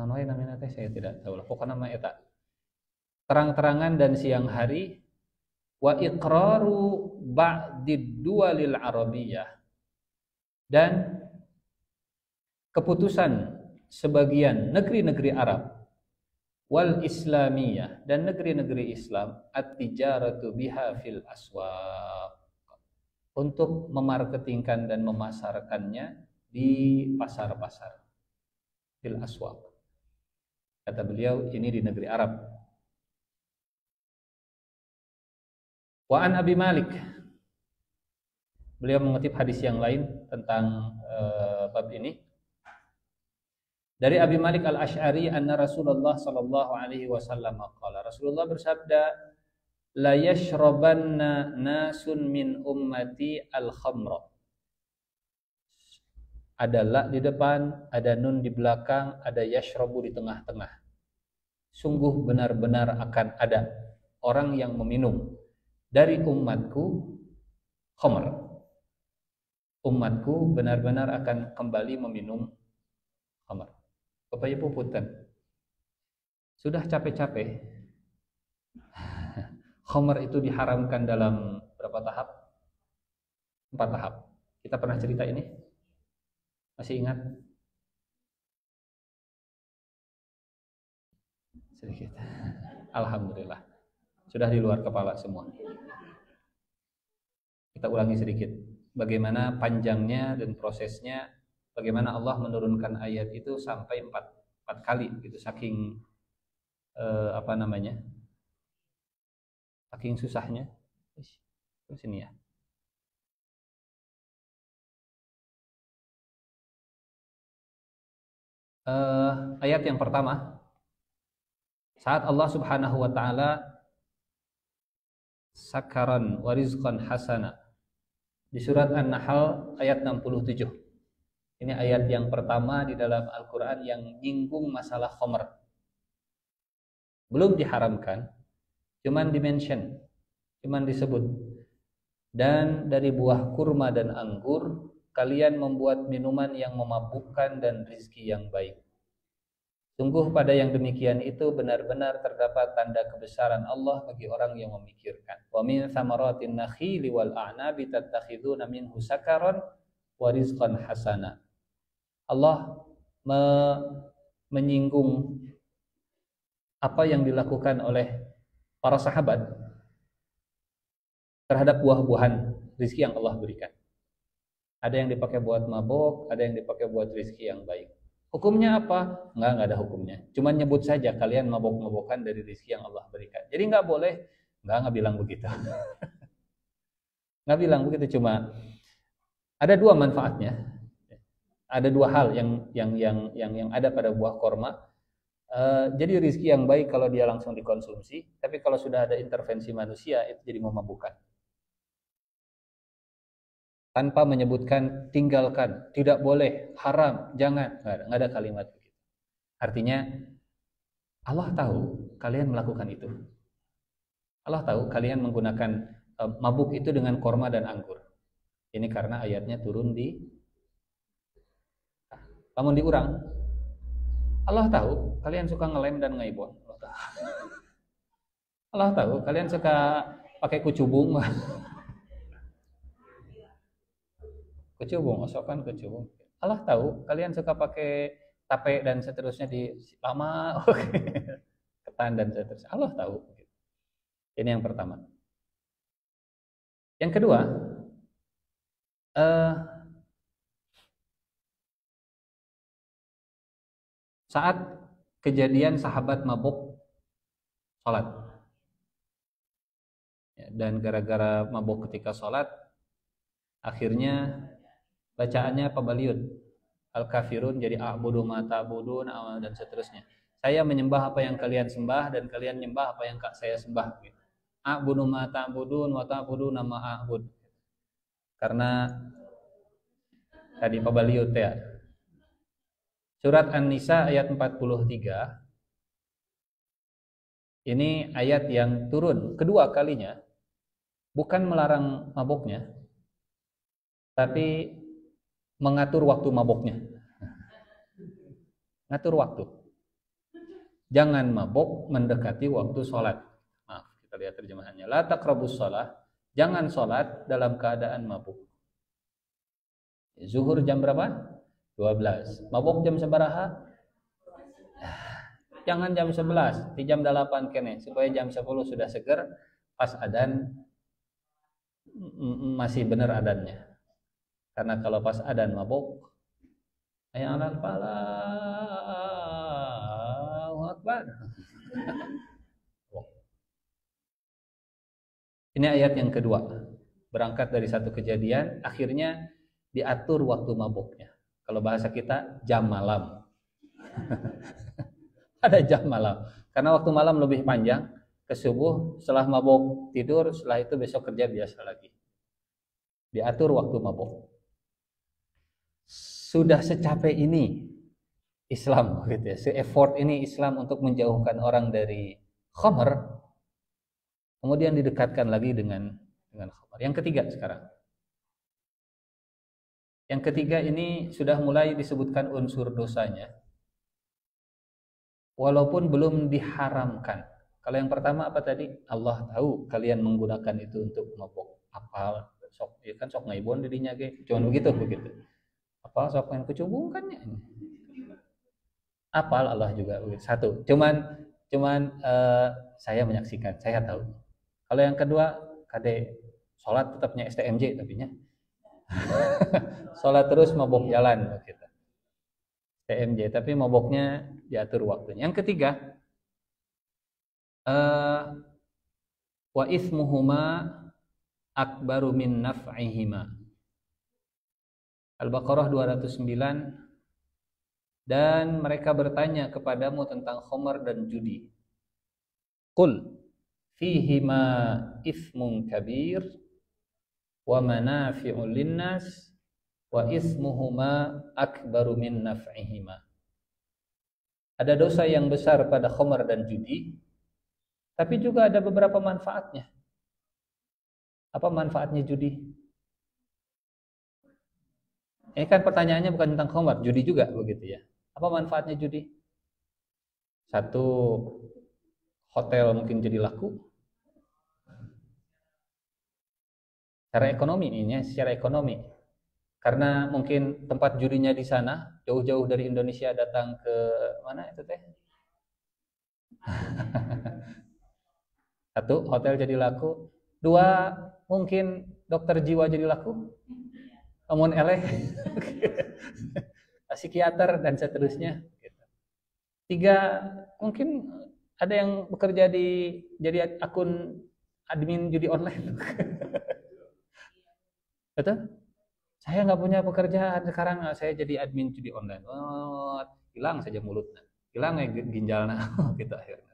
namanya teh saya tidak tahu lah. Pokoknya nama eta. Terang-terangan dan siang hari, wa iqraru ba'did duwalil arabiyyah, dan keputusan sebagian negeri-negeri Arab, wal islamiyah, dan negeri-negeri Islam, at-tijaratu biha fil aswaq, untuk memarketingkan dan memasarkannya di pasar-pasar, fil aswaq. Kata beliau, ini di negeri Arab. Wa an Abi Malik, beliau mengutip hadis yang lain tentang bab ini. Dari Abi Malik Al-Asy'ari, anna Rasulullah sallallahu alaihi wasallam qala, Rasulullah bersabda, la yashrabanna nasun min ummati al-khamra. Ada la di depan, ada nun di belakang, ada yashrabu di tengah-tengah. Sungguh benar-benar akan ada orang yang meminum dari umatku khamr. Umatku benar-benar akan kembali meminum khamr. Bapak Ibu punten, sudah capek-capek khamr itu diharamkan dalam berapa tahap? 4 tahap. Kita pernah cerita ini? Masih ingat? Sedikit. Alhamdulillah. Sudah di luar kepala semua. Kita ulangi sedikit. Bagaimana panjangnya dan prosesnya, bagaimana Allah menurunkan ayat itu sampai 4 kali gitu, saking saking susahnya. Terus ini ya. Ayat yang pertama, saat Allah Subhanahu wa taala sakaran wa rizqan hasana, di surat An-Nahl ayat 67. Ini ayat yang pertama di dalam Al-Qur'an yang nyinggung masalah khamr. Belum diharamkan, cuman dimention, cuman disebut. Dan dari buah kurma dan anggur kalian membuat minuman yang memabukkan dan rizki yang baik. Sungguh pada yang demikian itu benar-benar terdapat tanda kebesaran Allah bagi orang yang memikirkan. Wa min thamaratin nakhili wal a'nabi tattakhiduna minhu sakaran wa rizqan hasana. Allah menyinggung apa yang dilakukan oleh para sahabat terhadap buah-buahan rizki yang Allah berikan. Ada yang dipakai buat mabok, ada yang dipakai buat rizki yang baik. Hukumnya apa? Enggak ada hukumnya. Cuma nyebut saja kalian mabok-mabokan dari rizki yang Allah berikan. Jadi enggak boleh, enggak bilang begitu. Enggak bilang begitu, cuma ada dua manfaatnya. Ada dua hal yang ada pada buah korma. Jadi rizki yang baik kalau dia langsung dikonsumsi, tapi kalau sudah ada intervensi manusia itu jadi memabukkan. Tanpa menyebutkan tinggalkan, tidak boleh, haram, jangan, nggak ada kalimat begitu. Artinya Allah tahu kalian melakukan itu. Allah tahu kalian menggunakan mabuk itu dengan korma dan anggur. Ini karena ayatnya turun di namun diurang. Allah tahu kalian suka ngelem dan ngaibon. Allah tahu kalian suka pakai kucubung. Kecubung, osokan kecubung. Allah tahu kalian suka pakai tape dan seterusnya di lama, ketan dan seterusnya. Allah tahu. Ini yang pertama. Yang kedua, saat kejadian sahabat mabuk sholat, dan gara-gara mabuk ketika sholat, akhirnya bacaannya pabaliut, al-kafirun jadi a'budu ma ta'budun dan seterusnya. Saya menyembah apa yang kalian sembah dan kalian menyembah apa yang saya sembah. A'budu ma ta'budun wa ta'budun ma a'bud. Karena tadi pabaliut ya. Surat An-Nisa ayat 43. Ini ayat yang turun kedua kalinya, bukan melarang mabuknya, tapi mengatur waktu maboknya. Ngatur waktu. Jangan mabok mendekati waktu sholat. Maaf, kita lihat terjemahannya. La taqrabus sholat. Jangan sholat dalam keadaan mabuk. Zuhur jam berapa? 12. Mabok jam sebaraha? Jangan jam 11. Di jam 8 kene. Supaya jam 10 sudah seger. Pas adan masih benar adannya. Karena kalau pas adzan mabuk, ya alal falah, Allahu akbar. Ini ayat yang kedua. Berangkat dari satu kejadian, akhirnya diatur waktu mabuknya. Kalau bahasa kita jam malam. Ada jam malam. Karena waktu malam lebih panjang, ke subuh, setelah mabuk tidur, setelah itu besok kerja biasa lagi. Diatur waktu mabuk. Sudah secapek ini Islam gitu ya, se-effort ini Islam untuk menjauhkan orang dari khamr, kemudian didekatkan lagi dengan khamr. Yang ketiga sekarang. Yang ketiga ini sudah mulai disebutkan unsur dosanya, walaupun belum diharamkan. Kalau yang pertama apa tadi? Allah tahu kalian menggunakan itu untuk mabuk. Apal sok, ya kan sok ngaibon dirinya ge. Cuman begitu. Apa sok main kecubungkannya ini. Apal Allah juga begitu. Satu. Cuman saya menyaksikan, saya tahu. Kalau yang kedua, kade sholat tetapnya STMJ tapi nya. Sholat terus mabok jalan gitu. STMJ tapi maboknya diatur waktunya. Yang ketiga, wa ismuhuma akbaru min naf'ihima. Al-Baqarah 209. Dan mereka bertanya kepadamu tentang khamar dan judi. Qul fihima ismun kabir wa manafi'u linnas wa ismuhuma akbaru min naf'ihima. Ada dosa yang besar pada khamar dan judi, tapi juga ada beberapa manfaatnya. Apa manfaatnya judi? Ini kan pertanyaannya bukan tentang khamar, judi juga begitu ya. Apa manfaatnya judi? Satu, hotel mungkin jadi laku. Secara ekonomi ini, secara ekonomi. Karena mungkin tempat judinya di sana, jauh-jauh dari Indonesia datang ke mana itu teh? Satu, hotel jadi laku. Dua, mungkin dokter jiwa jadi laku. Amun eleh. Psikiater dan seterusnya. Tiga, mungkin ada yang bekerja jadi akun admin judi online. Betul? Saya nggak punya pekerjaan sekarang, saya jadi admin judi online. Oh, hilang saja mulutnya, hilang ginjalnya, gitu akhirnya.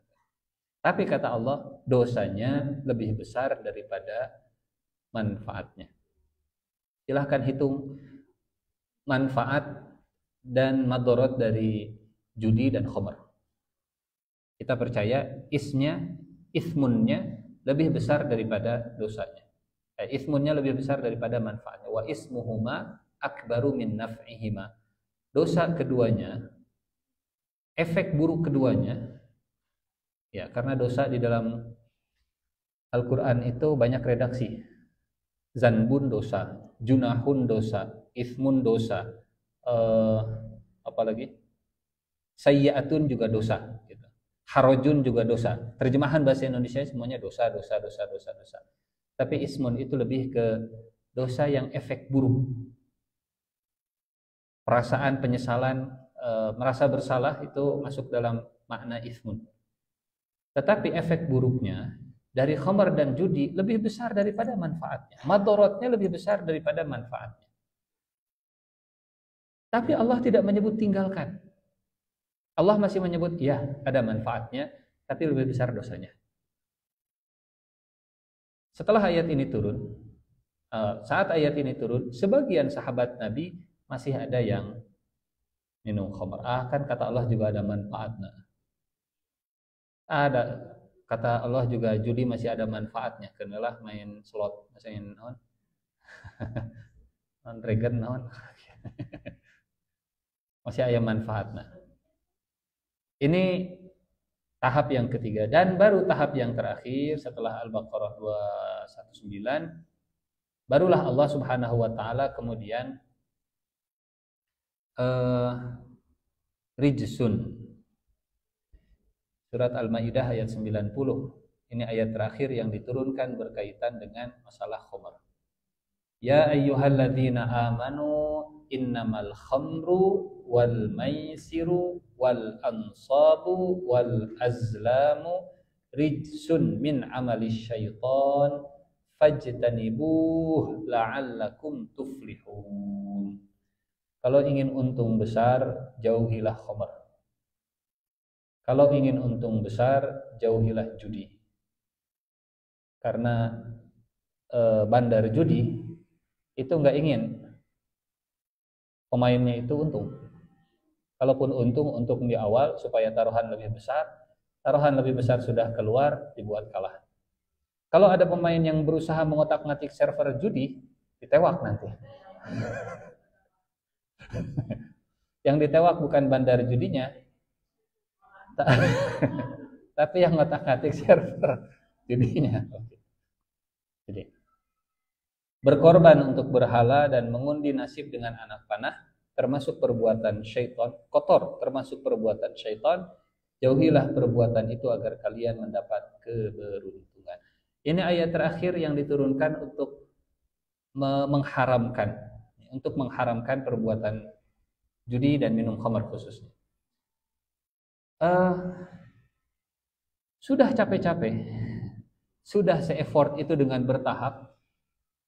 Tapi kata Allah, dosanya lebih besar daripada manfaatnya. Silahkan hitung manfaat dan madorot dari judi dan khamr. Kita percaya ismunnya lebih besar daripada dosanya. Ismunnya lebih besar daripada manfaatnya. Wa ismuhuma akbaru min naf'ihima. Dosa keduanya, efek buruk keduanya, ya karena dosa di dalam Al-Quran itu banyak redaksi. Zanbun dosa, junahun dosa, ismun dosa, apalagi sayyi'atun juga dosa. Harojun juga dosa. Terjemahan bahasa Indonesia semuanya dosa. Tapi ismun itu lebih ke dosa yang efek buruk. Perasaan penyesalan, merasa bersalah itu masuk dalam makna ismun. Tetapi efek buruknya dari khamar dan judi lebih besar daripada manfaatnya. Madorotnya lebih besar daripada manfaatnya. Tapi Allah tidak menyebut tinggalkan. Allah masih menyebut, ya ada manfaatnya, tapi lebih besar dosanya. Setelah ayat ini turun, saat ayat ini turun, sebagian sahabat Nabi masih ada yang minum khamar. Kan kata Allah juga ada manfaatnya. Ada, kata Allah juga judi masih ada manfaatnya. Kenalah main slot, main dragon, masih ada manfaatnya. Ini tahap yang ketiga, dan baru tahap yang terakhir setelah Al-Baqarah 219, barulah Allah Subhanahu wa taala kemudian rijsun. Surat Al-Maidah ayat 90. Ini ayat terakhir yang diturunkan berkaitan dengan masalah khamr. Ya ayyuhalladzina amanu innamal khamru wal maisiru wal ansabu wal azlamu rijsun min amali syaitan fajtanibuh la'allakum tuflihun. Kalau ingin untung besar, jauhilah khamr. Kalau ingin untung besar, jauhilah judi. Karena bandar judi itu nggak ingin pemainnya itu untung. Kalaupun untung di awal supaya taruhan lebih besar. Taruhan lebih besar sudah keluar, dibuat kalah. Kalau ada pemain yang berusaha mengotak-ngatik server judi, ditewak nanti. Yang ditewak bukan bandar judinya, tapi yang ngotak-ngatik server judinya. Jadi berkorban untuk berhala dan mengundi nasib dengan anak panah termasuk perbuatan syaitan, kotor termasuk perbuatan syaitan. Jauhilah perbuatan itu agar kalian mendapat keberuntungan. Ini ayat terakhir yang diturunkan untuk mengharamkan perbuatan judi dan minum khamar khususnya. Sudah capek-capek, sudah se-effort itu dengan bertahap,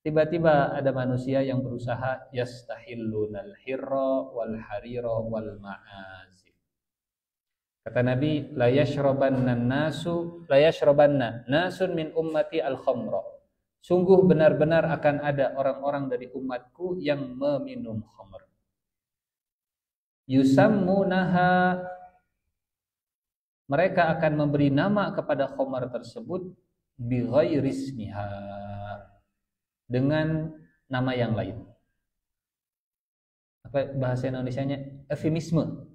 tiba-tiba ada manusia yang berusaha yastahillunal hirra wal harira wal ma'azif. Kata Nabi, la yashrabanna nasun min ummati al-khamra. Sungguh benar-benar akan ada orang-orang dari umatku yang meminum khamr. Yusammunaha, mereka akan memberi nama kepada khamr tersebut bi ghairi ismiha, dengan nama yang lain. Apa bahasa Indonesianya? Eufemisme.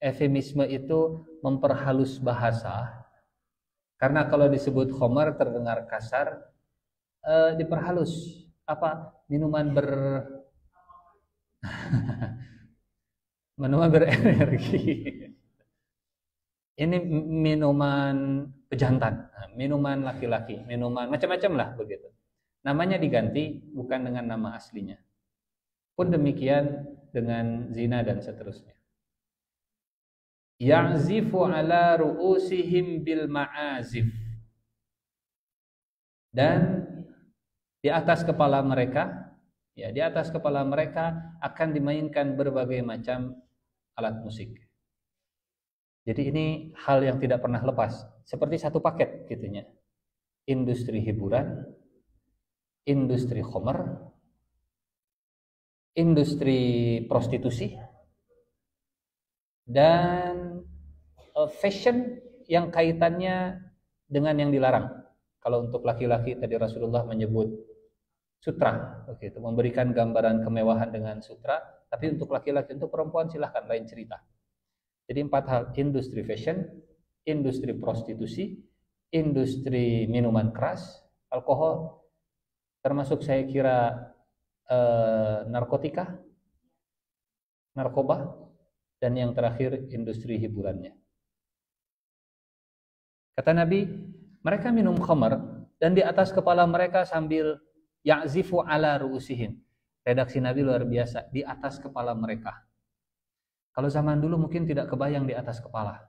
Eufemisme itu memperhalus bahasa, karena kalau disebut khamar terdengar kasar, diperhalus. Apa? Minuman minuman berenergi. Ini minuman pejantan, minuman laki-laki, minuman macam-macam lah begitu. Namanya diganti bukan dengan nama aslinya. Pun demikian dengan zina dan seterusnya. Ya'zifu ala ru'usihim bil ma'azif. Dan di atas kepala mereka, ya di atas kepala mereka akan dimainkan berbagai macam alat musik. Jadi ini hal yang tidak pernah lepas, seperti satu paket gitunya. Industri hiburan, industri khamar, industri prostitusi, dan fashion yang kaitannya dengan yang dilarang. Kalau untuk laki-laki tadi Rasulullah menyebut sutra, begitu, memberikan gambaran kemewahan dengan sutra. Tapi untuk laki-laki, untuk perempuan silahkan, lain cerita. Jadi 4 hal: industri fashion, industri prostitusi, industri minuman keras, alkohol, termasuk saya kira narkotika, narkoba, dan yang terakhir industri hiburannya. Kata Nabi, mereka minum khamar dan di atas kepala mereka sambil ya'zifu ala ru'usihim. Redaksi Nabi luar biasa, di atas kepala mereka. Kalau zaman dulu mungkin tidak kebayang di atas kepala.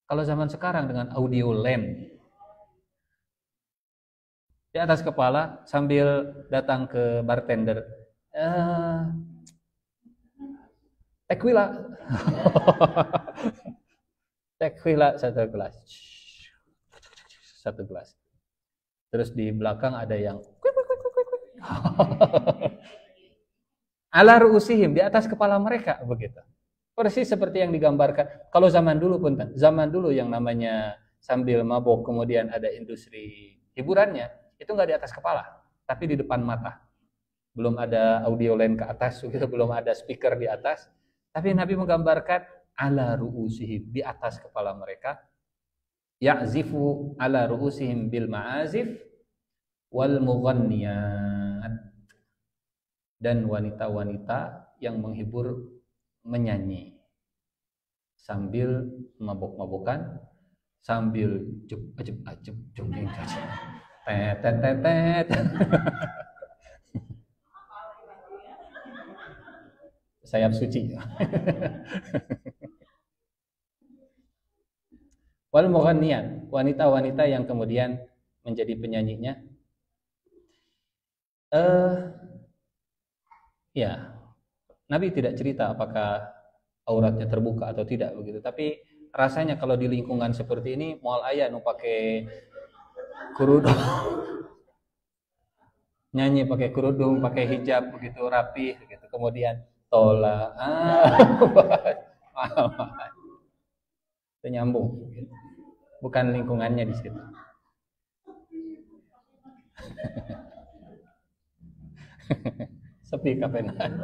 Kalau zaman sekarang dengan audio lamp di atas kepala sambil datang ke bartender, tequila, tequila 1 gelas, 1 gelas. Terus di belakang ada yang ala ru'usihim, di atas kepala mereka, begitu. Persis seperti yang digambarkan. Kalau zaman dulu pun, zaman dulu yang namanya sambil mabok kemudian ada industri hiburannya, itu nggak di atas kepala, tapi di depan mata. Belum ada audio line ke atas, gitu, belum ada speaker di atas. Tapi Nabi menggambarkan ala ru'usihim, di atas kepala mereka. Ya'zifu ala ru'usihim bil ma'azif wal mughanniyat, dan wanita-wanita yang menghibur menyanyi sambil mabok-mabokan, sambil ajeb jongeng tet. Sayap suci. Wal mughanniyat, wanita-wanita yang kemudian menjadi penyanyinya. Ya, Nabi tidak cerita apakah auratnya terbuka atau tidak begitu. Tapi rasanya kalau di lingkungan seperti ini, moal aya nu pakai kerudung, nyanyi pakai kerudung, pakai hijab begitu rapi, begitu. Kemudian tola, itu nyambung. Bukan lingkungannya di situ. Sepi kapenan.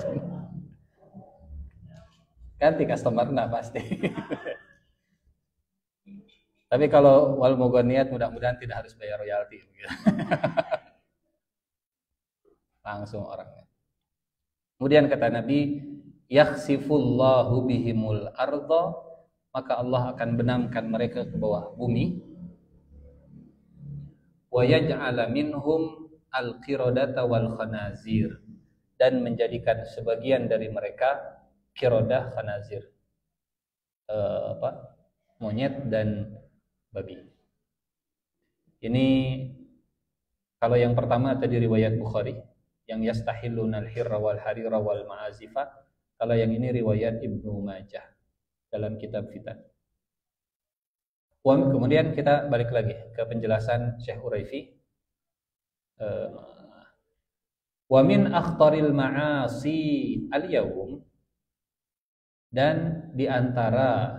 Ganti customer nah pasti. Tapi kalau wal mughanniyat mudah-mudahan tidak harus bayar royalti gitu. Langsung orangnya. Kemudian kata Nabi, yakhsifullahu bihimul arda, maka Allah akan benamkan mereka ke bawah bumi. Wa yaj'ala minhum al-qiradata wal khanazir, dan menjadikan sebagian dari mereka kirodah, khanazir, monyet dan babi. Ini kalau yang pertama tadi riwayat Bukhari, yang yastahilluna al-hirra wal harira wal ma'azifa. Kalau yang ini riwayat Ibnu Majah dalam kitab Fitan. Kemudian kita balik lagi ke penjelasan Syekh Uraifi. Wa min akhtaril ma'asi al-yawm, dan di antara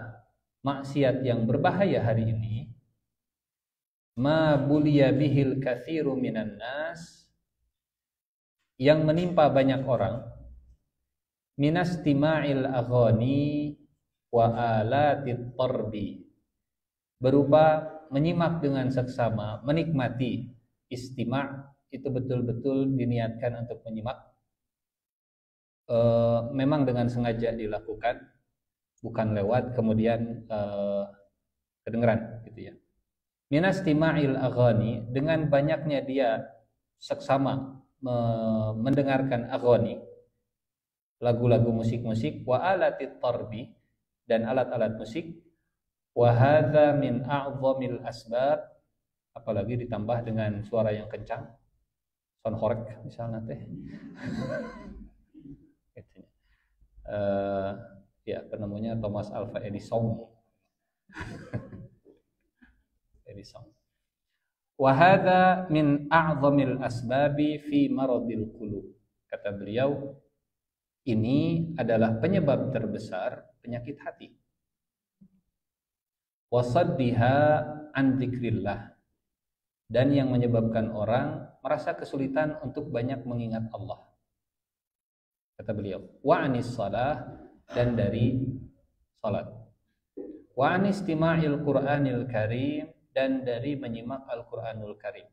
maksiat yang berbahaya hari ini, ma buliya bihil katsiru minan nas, yang menimpa banyak orang, minastima'il aghani, wa alatit tarbi, berupa menyimak dengan seksama, menikmati. Istima' itu betul-betul diniatkan untuk menyimak, memang dengan sengaja dilakukan, bukan lewat kemudian kedengeran gitu ya. Minastima'il aghani, dengan banyaknya dia seksama mendengarkan aghani, lagu-lagu musik-musik, wa alatit tarbi, dan alat-alat musik, wa hadza min a'zamil asbab, apalagi ditambah dengan suara yang kencang, sound horek misalnya teh. Ya penemunya Thomas Alva Edison. Wa hadza min a'zamil asbabi fi maradil qulub. Kata beliau, ini adalah penyebab terbesar penyakit hati. Wasaddiha an dzikrillah, dan yang menyebabkan orang merasa kesulitan untuk banyak mengingat Allah. Kata beliau, wa anis shalah, dan dari salat. Wa anistima'il Qur'anil Karim, dan dari menyimak Al-Qur'anul Karim.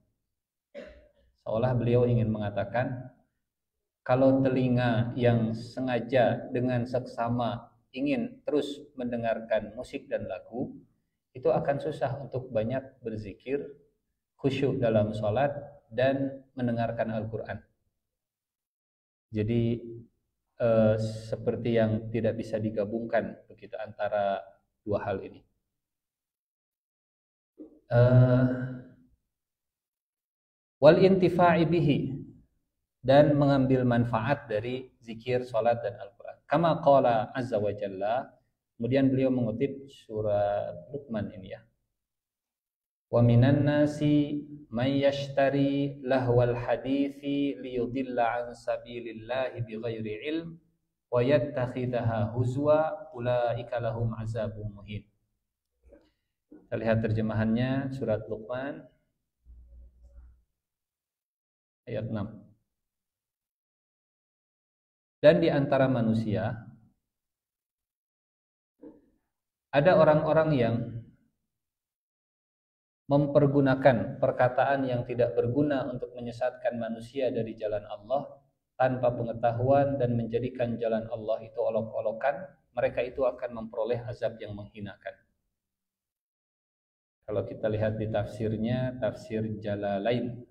Seolah beliau ingin mengatakan, kalau telinga yang sengaja dengan seksama ingin terus mendengarkan musik dan lagu, itu akan susah untuk banyak berzikir, khusyuk dalam sholat, dan mendengarkan Al-Quran. Jadi seperti yang tidak bisa digabungkan begitu antara dua hal ini. Wal intifa'i bihi, dan mengambil manfaat dari zikir, sholat, dan Al-Quran. Kama qala azza wa jalla, kemudian beliau mengutip surat Luqman ini ya. Wa minan nasi may yashtari lahwal hadithi liyudilla an sabilillahi bighairi ilm wa yattakhidhaha huzwa ulaika lahum azabun muhin. Kita lihat terjemahannya, surat Luqman ayat 6. Dan di antara manusia ada orang-orang yang mempergunakan perkataan yang tidak berguna untuk menyesatkan manusia dari jalan Allah tanpa pengetahuan dan menjadikan jalan Allah itu olok-olokan, mereka itu akan memperoleh azab yang menghinakan. Kalau kita lihat di tafsirnya, tafsir Jalalain,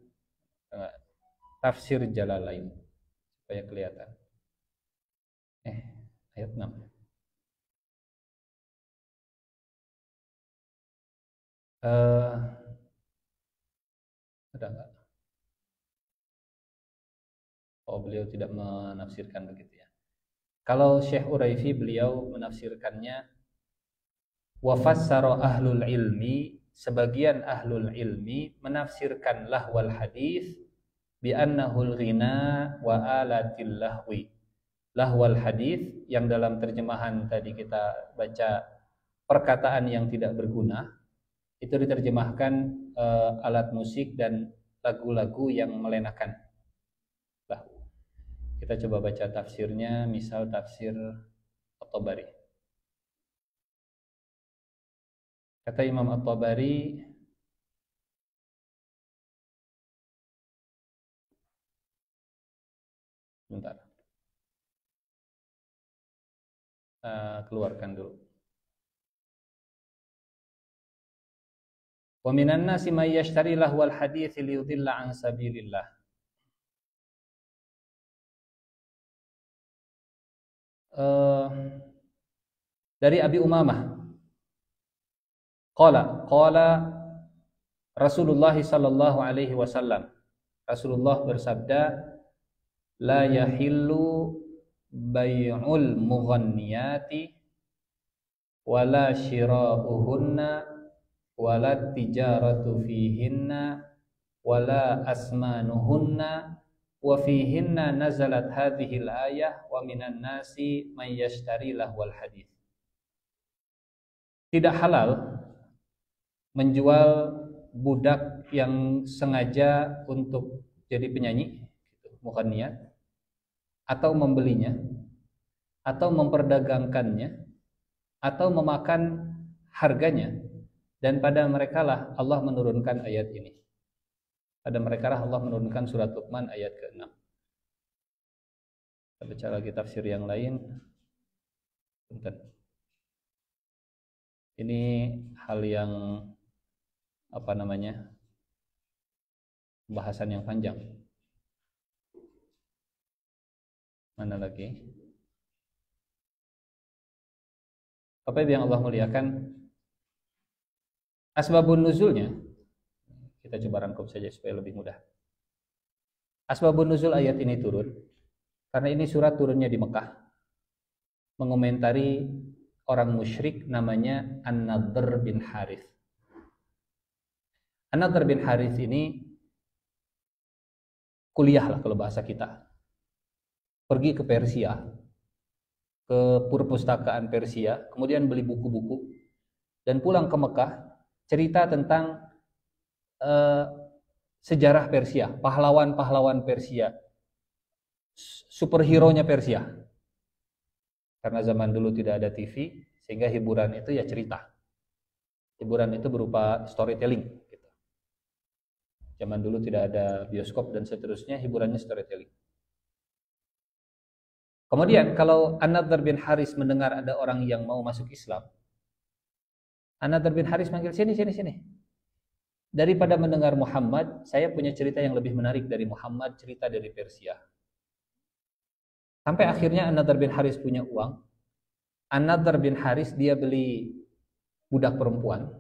supaya kelihatan. Ayat 6. Ada enggak? Oh, beliau tidak menafsirkan begitu ya. Kalau Syekh Uraifi, beliau menafsirkannya, wa fassara ahlul ilmi, sebagian ahlul ilmi menafsirkan lahwal hadis bi annahul ghina wa alatil lahwi. Lahwal hadis yang dalam terjemahan tadi kita baca perkataan yang tidak berguna, itu diterjemahkan alat musik dan lagu-lagu yang melenakan. Kita coba baca tafsirnya, misal tafsir At-Tabari. Kata Imam At-Tabari, bentar, keluarkan dulu. Wa minan nasi may yashtari lahwal hadits liyudilla an sabilillah. Dari Abi Umamah, qala Rasulullah sallallahu alaihi wasallam, Rasulullah bersabda, la yahillu bai'ul mughanniyati wala shira'uhunna wala tijaratu fihinna wala asmanuhunna wa fihinna nazalat hadhil ayah wa minan nasi may yashtari lahwal hadits. Tidak halal menjual budak yang sengaja untuk jadi penyanyi, mughanniyat, atau membelinya, atau memperdagangkannya, atau memakan harganya, dan pada merekalah Allah menurunkan ayat ini. Pada merekalah Allah menurunkan surat Luqman ayat ke-6. Kita baca lagi tafsir yang lain. Bentar. Ini hal yang bahasan yang panjang. Mana lagi? Apa yang Allah muliakan? Asbabun nuzulnya, kita coba rangkum saja supaya lebih mudah. Asbabun nuzul ayat ini turun karena ini surat turunnya di Mekah, mengomentari orang musyrik namanya An-Nadhr bin Harith. An-Nadhr bin Harith ini kuliah lah kalau bahasa kita. Pergi ke Persia, ke perpustakaan Persia, kemudian beli buku-buku, dan pulang ke Mekah, cerita tentang sejarah Persia, pahlawan-pahlawan Persia, superhero-nya Persia. Karena zaman dulu tidak ada TV, sehingga hiburan itu ya cerita. Hiburan itu berupa storytelling. Gitu. Zaman dulu tidak ada bioskop dan seterusnya, hiburannya storytelling. Kemudian kalau An-Nadhr bin Haris mendengar ada orang yang mau masuk Islam, An-Nadhr bin Haris manggil, sini. Daripada mendengar Muhammad, saya punya cerita yang lebih menarik dari Muhammad, cerita dari Persia. Sampai akhirnya An-Nadhr bin Haris punya uang. An-Nadhr bin Haris dia beli budak perempuan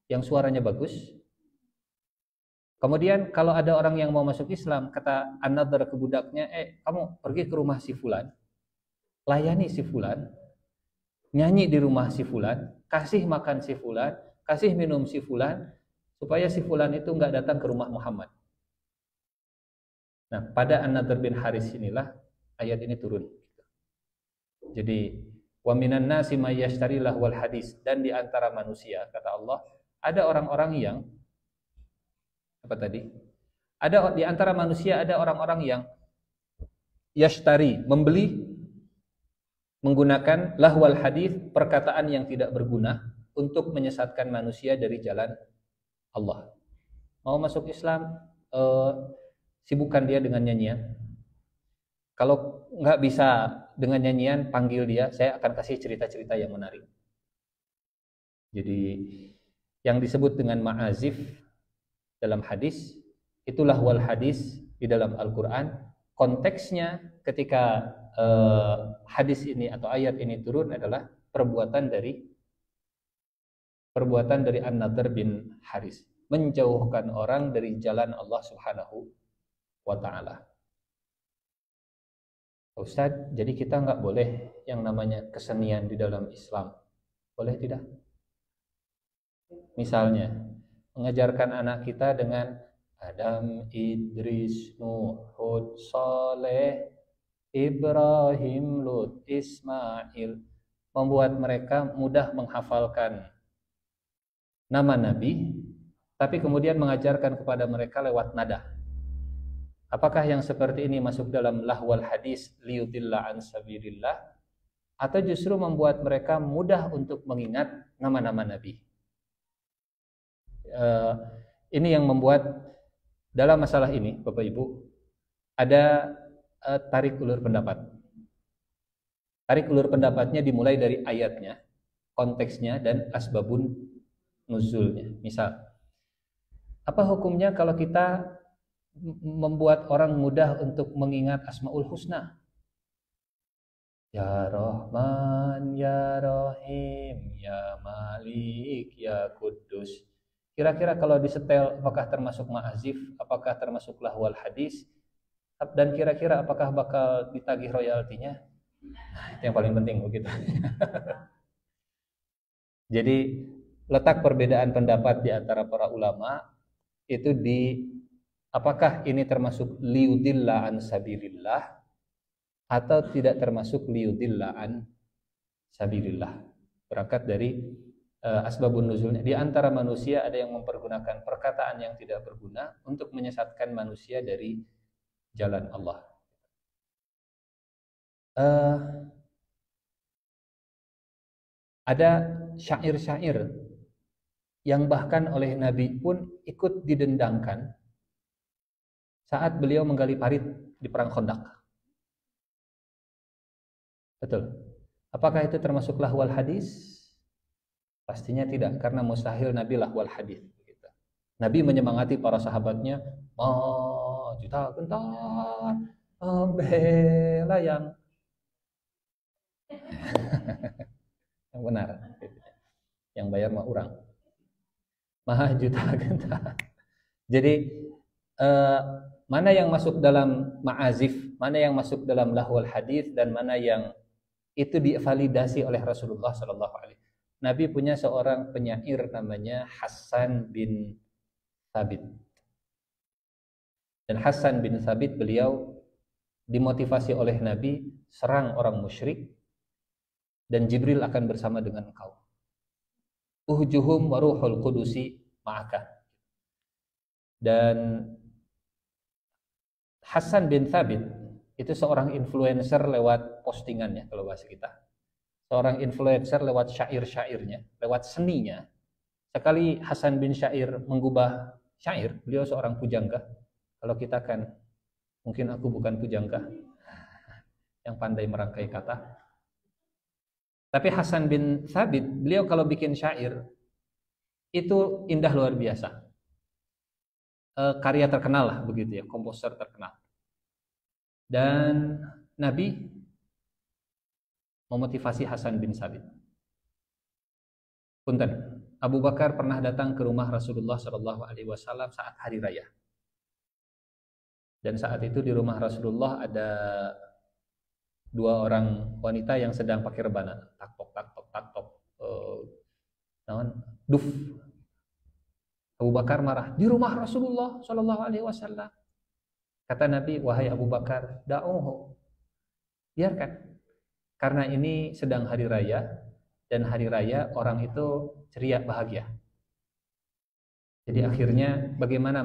yang suaranya bagus. Kemudian kalau ada orang yang mau masuk Islam, kata An-Nadhr ke budaknya, kamu pergi ke rumah si fulan, layani si fulan, nyanyi di rumah si fulan, kasih makan si fulan, kasih minum si fulan, supaya si fulan itu enggak datang ke rumah Muhammad. Nah, pada An-Nadhr bin Haris inilah ayat ini turun. Jadi, wa minan nasi may yashtari lahwal hadis, dan di antara manusia, kata Allah, ada orang-orang yang di antara manusia ada orang-orang yang yashtari, membeli menggunakan lahwal hadis, perkataan yang tidak berguna untuk menyesatkan manusia dari jalan Allah. Mau masuk Islam, sibukkan dia dengan nyanyian. Kalau nggak bisa dengan nyanyian, panggil dia, saya akan kasih cerita-cerita yang menarik. Jadi yang disebut dengan ma'azif dalam hadis, itulah wal hadis di dalam Al-Quran. Konteksnya ketika hadis ini atau ayat ini turun adalah perbuatan dari An-Nadhr bin Haris, menjauhkan orang dari jalan Allah Subhanahu wa ta'ala. Ustaz, jadi kita nggak boleh yang namanya kesenian di dalam Islam. Boleh tidak? Misalnya, mengajarkan anak kita dengan Adam, Idris, Nuh, Hud, Saleh, Ibrahim, Lut, Ismail, membuat mereka mudah menghafalkan nama Nabi, tapi kemudian mengajarkan kepada mereka lewat nada. Apakah yang seperti ini masuk dalam lahwal hadis liyudilla an sabilillah, atau justru membuat mereka mudah untuk mengingat nama-nama Nabi? Ini yang membuat dalam masalah ini, Bapak Ibu, ada tarik ulur pendapat. Tarik ulur pendapatnya dimulai dari ayatnya, konteksnya, dan asbabun nuzulnya. Misal, apa hukumnya kalau kita membuat orang mudah untuk mengingat Asmaul Husna? Ya Rahman, Ya Rahim, Ya Malik, Ya Kudus. Kira-kira kalau disetel, apakah termasuk ma'azif, apakah termasuk lahwal hadis, dan kira-kira apakah bakal ditagih royaltinya? Nah, itu yang paling penting begitu. Jadi letak perbedaan pendapat di antara para ulama itu di apakah ini termasuk liyudilla an sabilillah atau tidak termasuk liyudilla an sabilillah. Berangkat dari asbabun nuzulnya. Di antara manusia ada yang mempergunakan perkataan yang tidak berguna untuk menyesatkan manusia dari jalan Allah. Ada syair-syair yang bahkan oleh Nabi pun ikut didendangkan saat beliau menggali parit di perang Khandaq. Betul. Apakah itu termasuk lahwal hadis? Pastinya tidak, karena mustahil Nabi lahwal hadis. Nabi menyemangati para sahabatnya, juta gentar, bela yang benar, yang bayar mah orang. Maha juta gentar. Jadi mana yang masuk dalam ma'azif, mana yang masuk dalam lahwal hadis, dan mana yang itu divalidasi oleh Rasulullah Sallallahu Alaihi Wasallam. Nabi punya seorang penyair namanya Hasan bin Thabit. Dan Hasan bin Thabit beliau dimotivasi oleh Nabi, serang orang musyrik dan Jibril akan bersama dengan engkau. Uhjuhum wa ruhul qudusi ma'aka. Dan Hasan bin Thabit itu seorang influencer lewat postingannya, kalau bahasa kita. Seorang influencer lewat syair-syairnya, lewat seninya. Sekali Hasan bin Syair menggubah syair, beliau seorang pujangga. Kalau kita kan, mungkin aku bukan pujangga yang pandai merangkai kata. Tapi Hasan bin Thabit, beliau kalau bikin syair itu indah luar biasa. Karya terkenal lah begitu ya, komposer terkenal. Dan Nabi memotivasi Hasan bin Thabit. Punten, Abu Bakar pernah datang ke rumah Rasulullah Shallallahu Alaihi Wasallam saat hari raya. Dan saat itu di rumah Rasulullah ada dua orang wanita yang sedang pakai rebana, taktok, duf. Abu Bakar marah, di rumah Rasulullah Shallallahu Alaihi Wasallam. Kata Nabi, wahai Abu Bakar, da'uhu, biarkan, karena ini sedang hari raya, dan hari raya orang itu ceria bahagia. Jadi akhirnya bagaimana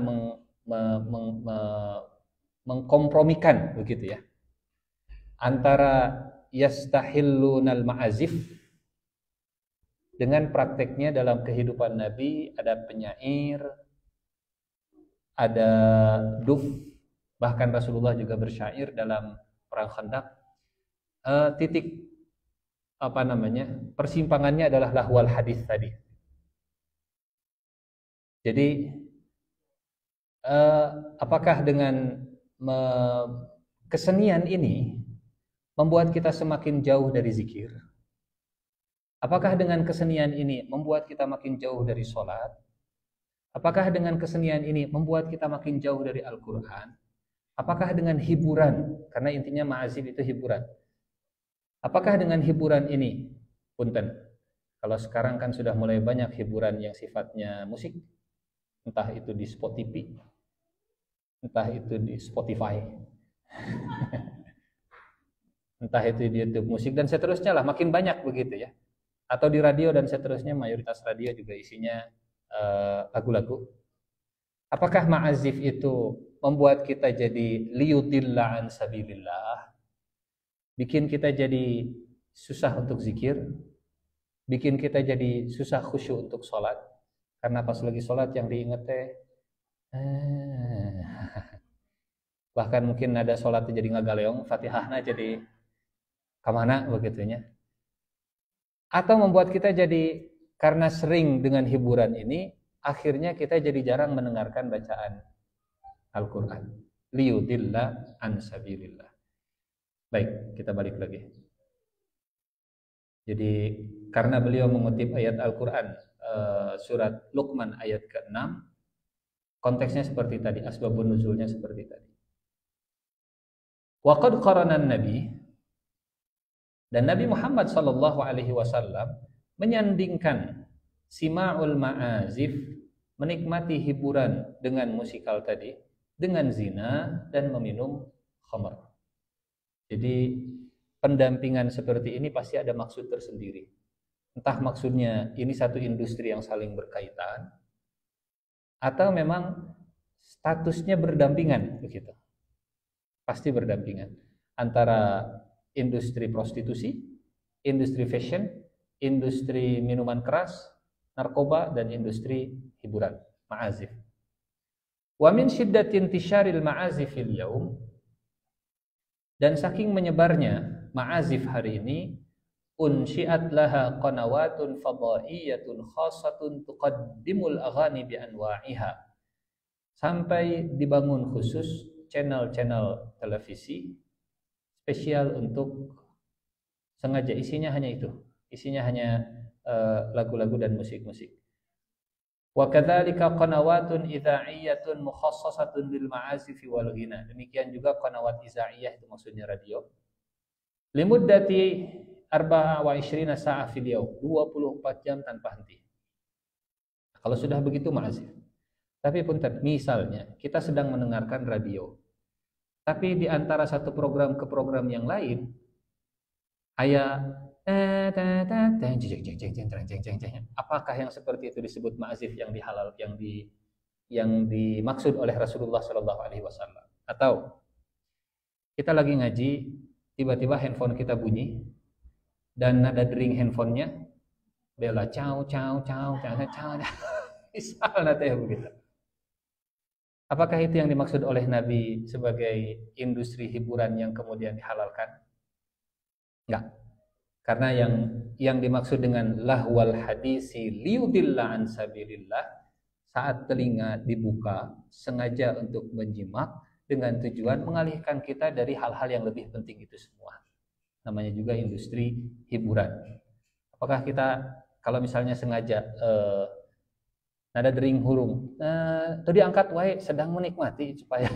mengkompromikan begitu ya, antara yastahillunal ma'azif dengan prakteknya dalam kehidupan Nabi. Ada penyair, ada duf, bahkan Rasulullah juga bersyair dalam perang Khandaq. Persimpangannya adalah lahwal hadis tadi. Jadi apakah dengan kesenian ini membuat kita semakin jauh dari zikir? Apakah dengan kesenian ini membuat kita makin jauh dari sholat? Apakah dengan kesenian ini membuat kita makin jauh dari Al-Quran? Apakah dengan hiburan, karena intinya ma'azif itu hiburan. Apakah dengan hiburan ini, punten, kalau sekarang kan sudah mulai banyak hiburan yang sifatnya musik, entah itu di Spotify, entah itu di Spotify, entah itu di YouTube musik, dan seterusnya lah, makin banyak begitu ya. Atau di radio dan seterusnya, mayoritas radio juga isinya lagu-lagu. Apakah ma'azif itu membuat kita jadi liyudilla an sabilillah, bikin kita jadi susah untuk zikir, bikin kita jadi susah khusyuk untuk sholat, karena pas lagi sholat yang diinget bahkan mungkin ada sholat jadi ngagaleong, fatihahna jadi kamana begitunya. Atau membuat kita jadi, karena sering dengan hiburan ini, akhirnya kita jadi jarang mendengarkan bacaan Al-Quran. Liyudilla an sabilillah. Baik, kita balik lagi. Jadi karena beliau mengutip ayat Al-Quran, surat Luqman ayat ke-6, konteksnya seperti tadi, asbabun nuzulnya seperti tadi. Wa qad qarana Nabi, dan Nabi Muhammad sallallahu alaihi wasallam menyandingkan sima'ul ma'azif, menikmati hiburan dengan musikal tadi, dengan zina dan meminum khamr. Jadi pendampingan seperti ini pasti ada maksud tersendiri. Entah maksudnya ini satu industri yang saling berkaitan, atau memang statusnya berdampingan begitu. Pasti berdampingan antara industri prostitusi, industri fashion, industri minuman keras, narkoba, dan industri hiburan, ma'azif. Wa min shiddati intisharil ma'azifil yaum, dan saking menyebarnya ma'azif hari ini, unsyiat laha qanawatun fadaiyatun khassatun tuqaddimul aghani bi anwa'iha, sampai dibangun khusus channel-channel televisi spesial untuk sengaja isinya hanya itu, isinya hanya lagu-lagu dan musik-musik. Wa kadzalika qanawatun idza'iyyatun mukhassasatun lil ma'azifi wal ghina. Demikian juga qanawat idza'iyah, itu maksudnya radio. Limuddati 24 sa'ah fil yaum, 24 jam tanpa henti. Kalau sudah begitu ma'azif. Tapi punten, misalnya kita sedang mendengarkan radio, tapi di antara satu program ke program yang lain apakah yang seperti itu disebut ma'azif yang dihalal, yang dimaksud oleh Rasulullah Shallallahu Alaihi Wasallam? Atau kita lagi ngaji, tiba-tiba handphone kita bunyi dan nada dering handphonenya bela caw caw caw caw caw, misalnya teh begitu. Apakah itu yang dimaksud oleh Nabi sebagai industri hiburan yang kemudian dihalalkan? Enggak. Karena yang dimaksud dengan lahwal hadisi liyudilla an sabilillah, saat telinga dibuka sengaja untuk menyimak dengan tujuan mengalihkan kita dari hal-hal yang lebih penting itu semua. Namanya juga industri hiburan. Apakah kita kalau misalnya sengaja nada dering hurung, itu diangkat wae sedang menikmati supaya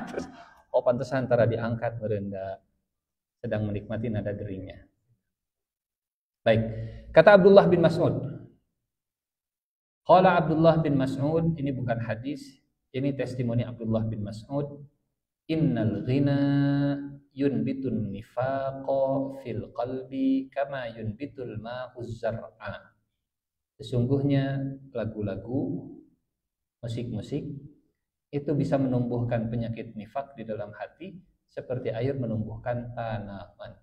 terus pantesan antara diangkat merendah sedang menikmati nada deringnya. Baik, kata Abdullah bin Mas'ud. Qala Abdullah bin Mas'ud, ini bukan hadis, ini testimoni Abdullah bin Mas'ud. Innal ghina yunbitun nifaqa fil qalbi kama yunbitul ma'uz zar'a. Sesungguhnya lagu-lagu, musik-musik itu bisa menumbuhkan penyakit nifak di dalam hati seperti air menumbuhkan tanaman.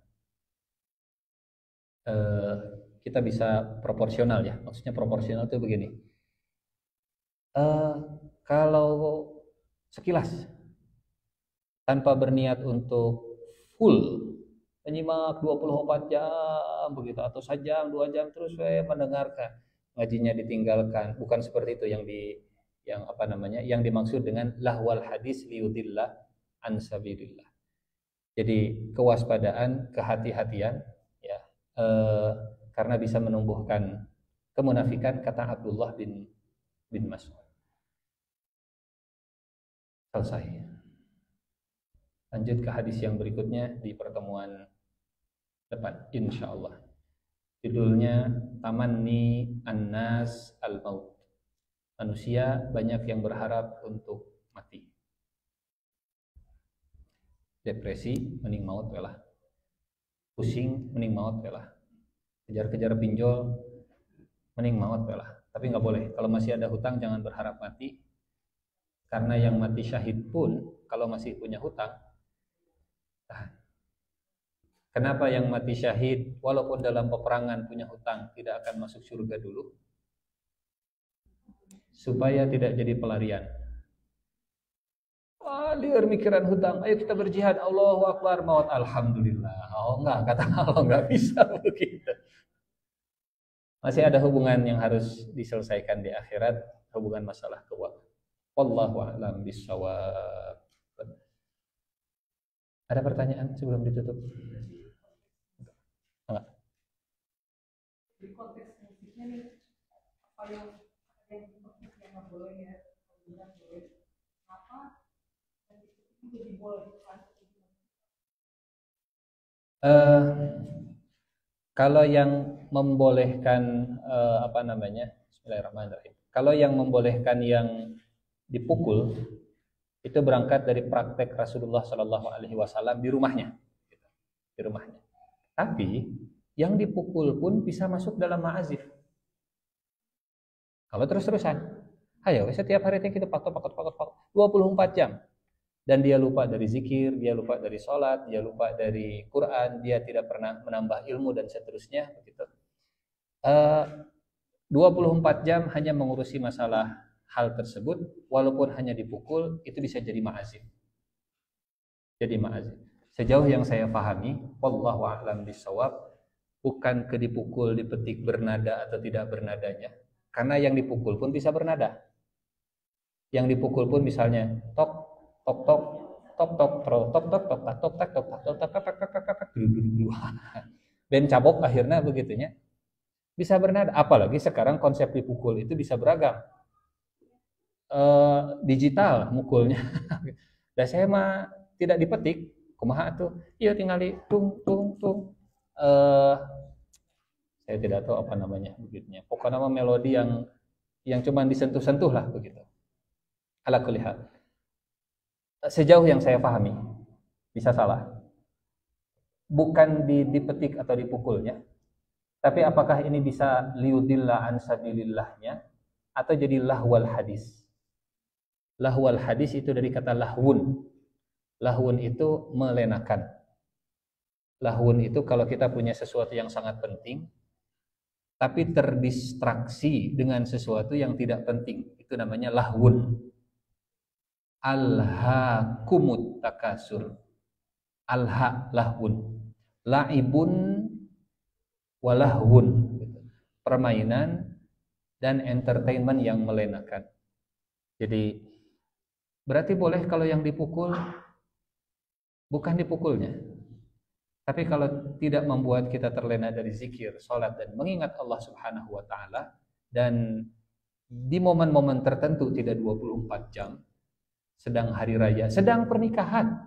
Kita bisa proporsional ya, maksudnya proporsional itu begini. Kalau sekilas tanpa berniat untuk full menyimak 24 jam begitu, atau sejam 2 jam terus mendengarkan, ngajinya ditinggalkan, bukan seperti itu yang dimaksud dengan lahwal hadis liyudillah an sabilillah. Jadi kewaspadaan, kehati-hatian ya, karena bisa menumbuhkan kemunafikan, kata Abdullah bin Mas'ud. Selesai. Lanjut ke hadis yang berikutnya di pertemuan depan insyaallah. Judulnya Tamanni An-Nas Al-Maut. Manusia banyak yang berharap untuk mati. Depresi, mending maut welah. Pusing, mending maut welah. Kejar-kejar pinjol, mending maut welah. Tapi nggak boleh. Kalau masih ada hutang jangan berharap mati. Karena yang mati syahid pun kalau masih punya hutang tahan. Kenapa yang mati syahid walaupun dalam peperangan punya hutang tidak akan masuk surga dulu? Supaya tidak jadi pelarian. Liar mikiran hutang, ayo kita berjihad, Allahu Akbar, maut, alhamdulillah. Oh enggak, kata Allah enggak bisa begitu. Masih ada hubungan yang harus diselesaikan di akhirat, hubungan masalah keuangan. Wallahu a'lam bishawab. Ada pertanyaan sebelum ditutup? Enggak.
Di konteks musiknya nih, apa yang boleh ya, tidak boleh, apa dan itu jadi boleh.
Kalau yang membolehkan Bismillahirrahmanirrahim. Kalau yang membolehkan yang dipukul itu berangkat dari praktek Rasulullah Shallallahu Alaihi Wasallam di rumahnya. Tapi yang dipukul pun bisa masuk dalam ma'azif. Kalau terus-terusan, ayo setiap hari kita pakot 24 jam. Dan dia lupa dari zikir, dia lupa dari sholat, dia lupa dari Quran, dia tidak pernah menambah ilmu dan seterusnya begitu. Eh, 24 jam hanya mengurusi masalah hal tersebut, walaupun hanya dipukul, itu bisa jadi ma'azim. Jadi ma'azim. Sejauh yang saya pahami, wallahu a'lam bishawab, bukan ke dipukul, dipetik bernada atau tidak bernadanya. Karena yang dipukul pun bisa bernada. Yang dipukul pun misalnya tok tok tok tok tok tok tok tok tok tok tok tok tok tok tok tok tok ben cabok akhirnya begitunya. Bisa bernada, apalagi sekarang konsep dipukul itu bisa beragam. Digital mukulnya. Dan saya mah tidak dipetik, kumaha tuh? Iya tinggal di tung tung tung. Saya tidak tahu apa namanya begitunya. Pokoknya nama melodi yang cuma disentuh-sentuh lah begitu. Ala kulli hal. Sejauh yang saya pahami, bisa salah. Bukan dipetik atau dipukulnya, tapi apakah ini bisa liudillah an sabilillahnya atau jadi lahwal hadis? Lahwal hadis itu dari kata lahwun. Lahwun itu melenakan. Lahwun itu kalau kita punya sesuatu yang sangat penting, tapi terdistraksi dengan sesuatu yang tidak penting, itu namanya lahwun. Alhaakumut takasur. Alha lahwun. Laibun walahwun. Permainan dan entertainment yang melenakan. Jadi berarti boleh kalau yang dipukul bukan dipukulnya, tapi kalau tidak membuat kita terlena dari zikir, sholat, dan mengingat Allah Subhanahu wa Ta'ala, dan di momen-momen tertentu tidak 24 jam, sedang hari raya, sedang pernikahan.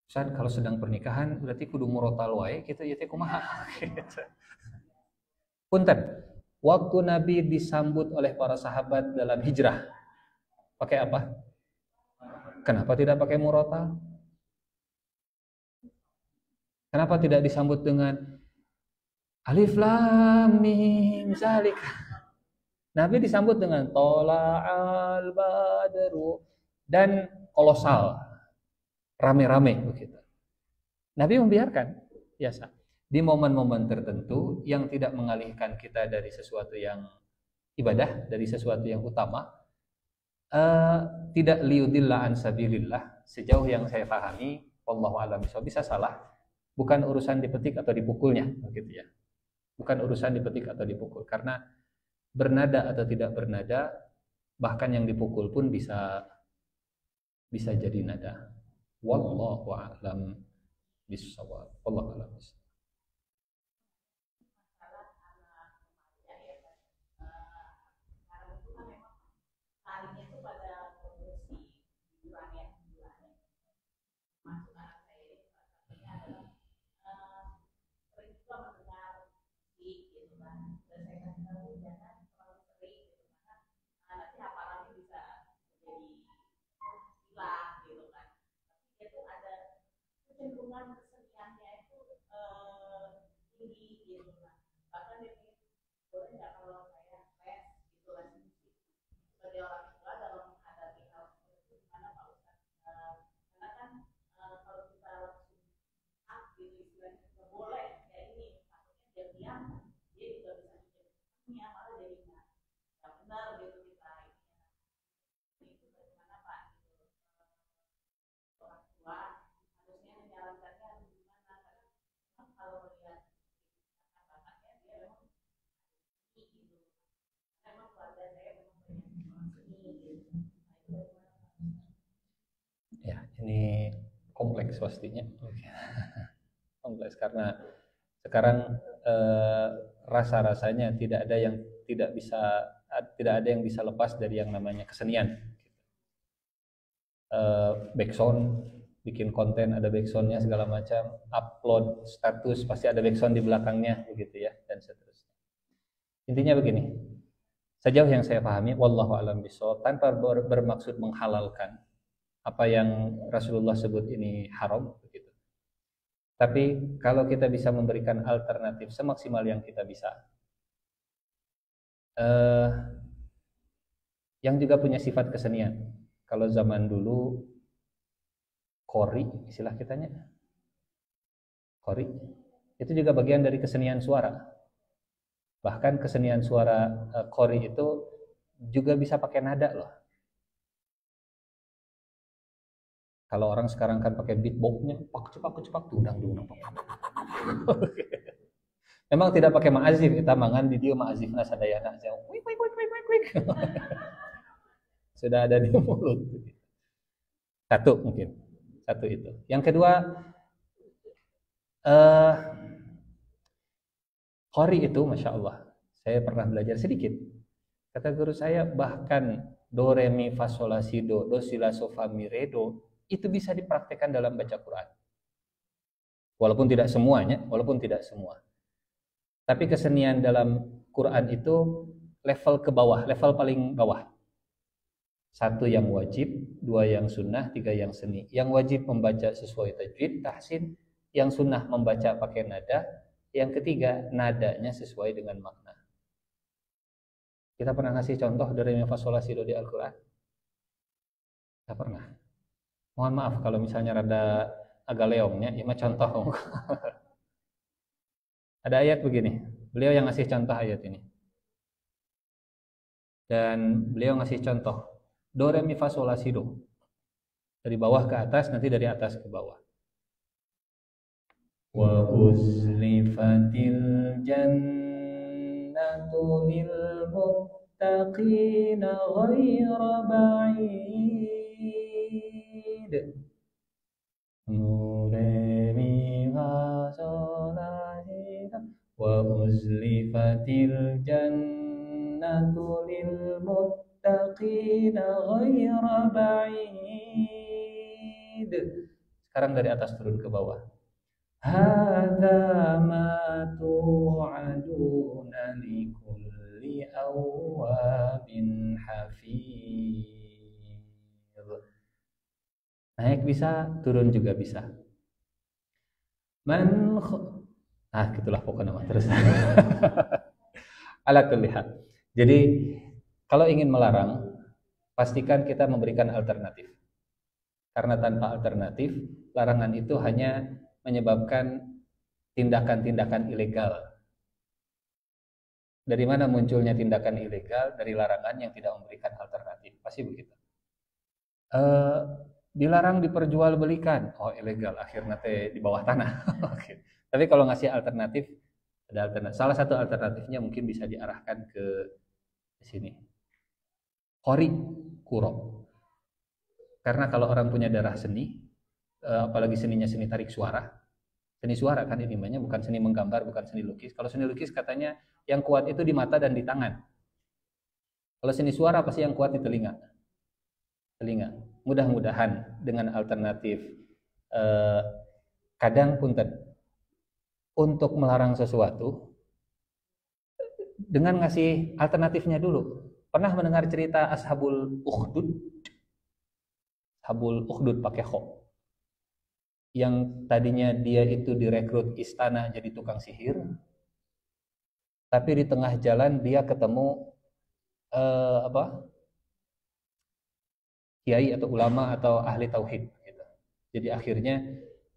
Ustaz, kalau sedang pernikahan berarti kudu murotal wae gitu ya teh kumaha gitu. Punten, waktu Nabi disambut oleh para sahabat dalam hijrah, pakai apa? Kenapa tidak pakai murotal? Kenapa tidak disambut dengan alif lam mim zalika? Nabi disambut dengan tola'al badru dan kolosal, rame-rame begitu. Nabi membiarkan biasa di momen-momen tertentu yang tidak mengalihkan kita dari sesuatu yang ibadah, dari sesuatu yang utama, tidak liudillah an sabilillah. Sejauh yang saya pahami, wallahu a'lam bishawab, bisa salah. Bukan urusan dipetik atau dipukulnya, begitu ya. Bukan urusan dipetik atau dipukul, karena bernada atau tidak bernada, bahkan yang dipukul pun bisa jadi nada. Wallahu a'lam bishawab. Wallahu a'lam bishawab.
Kecenderungan keseniannya itu tinggi gitu kan. Bahkan dia pikir boleh nggak kalau saya les gitu les musik sebagai orang tua dalam menghadapi hal seperti itu gimana Pak Ustadz? Karena kan kalau kita langsung gitu istilahnya nggak boleh kayak ini, takutnya diam dia juga bisa menjadi malah jadi nggak benar gitu kita ini itu bagaimana Pak gitu orang tua menjalankannya gimana karena kalau melihat bapaknya dia memang gitu memang keluarga saya memang banyak gitu.
Ya, ini kompleks pastinya. Kompleks karena sekarang rasa-rasanya tidak ada yang tidak ada yang bisa lepas dari yang namanya kesenian. Backsound, bikin konten ada backsoundnya segala macam, upload status pasti ada backsound di belakangnya begitu ya, dan seterusnya. Intinya begini, sejauh yang saya pahami, wallahu a'lam bishawab, tanpa bermaksud menghalalkan apa yang Rasulullah sebut ini haram begitu. Tapi kalau kita bisa memberikan alternatif semaksimal yang kita bisa, yang juga punya sifat kesenian. Kalau zaman dulu kori, istilah kitanya kori, itu juga bagian dari kesenian suara. Bahkan kesenian suara qori itu juga bisa pakai nada loh. Kalau orang sekarang kan pakai beatboxnya, pak cepak cepak dundang dundang. Memang tidak pakai ma'azif, kita mangan di dia ma'azifna sadayana. Wik wik wik wik wik. Sudah ada di mulut. Satu mungkin. Satu itu. Yang kedua, qori itu Masya Allah. Saya pernah belajar sedikit. Kata guru saya, bahkan do re mi fa sol la si do si la so fa mi re do itu bisa dipraktekkan dalam baca Quran. Walaupun tidak semuanya, walaupun tidak semua. Tapi kesenian dalam Quran itu level ke bawah, level paling bawah. Satu yang wajib, dua yang sunnah, tiga yang seni. Yang wajib membaca sesuai tajwid, tahsin. Yang sunnah membaca pakai nada. Yang ketiga, nadanya sesuai dengan makna. Kita pernah ngasih contoh dari mi fa sol la si do di Al-Quran? Tidak pernah. Mohon maaf kalau misalnya rada agak leongnya, ya mah contoh. Ada ayat begini, beliau yang ngasih contoh ayat ini. Dan beliau ngasih contoh, do re mi fa sol la si do. Dari bawah ke atas, nanti dari atas ke bawah. Wa uzlifatil jannatu lil muttaqina ghaira ba'id. Re mi fa sol la si do. Wa uzlifatil jannatu lil muttaqina ghaira ba'id. Sekarang dari atas turun ke bawah. Hadza ma tu'aduna likulli awwabin hafiz. Naik bisa, turun juga bisa. Gitulah pokoknya mah terus. Ala kulli hal. Jadi kalau ingin melarang, pastikan kita memberikan alternatif. Karena tanpa alternatif, larangan itu hanya menyebabkan tindakan-tindakan ilegal. Dari mana munculnya tindakan ilegal? Dari larangan yang tidak memberikan alternatif. Pasti begitu. Dilarang diperjualbelikan. Oh, ilegal. Akhirnya di bawah tanah. Oke. Tapi kalau ngasih alternatif, ada alternatif. Salah satu alternatifnya mungkin bisa diarahkan ke sini. Qori, kuro. Karena kalau orang punya darah seni, apalagi seninya seni tarik suara, seni suara kan ini namanya, bukan seni menggambar, bukan seni lukis. Kalau seni lukis katanya yang kuat itu di mata dan di tangan. Kalau seni suara pasti yang kuat di telinga. Mudah-mudahan dengan alternatif kadang punten untuk melarang sesuatu dengan ngasih alternatifnya dulu. Pernah mendengar cerita Ashabul Ukhdud? Ashabul Ukhdud pakai kho. Yang tadinya dia itu direkrut istana jadi tukang sihir, tapi di tengah jalan dia ketemu kiai atau ulama atau ahli tauhid gitu. Jadi akhirnya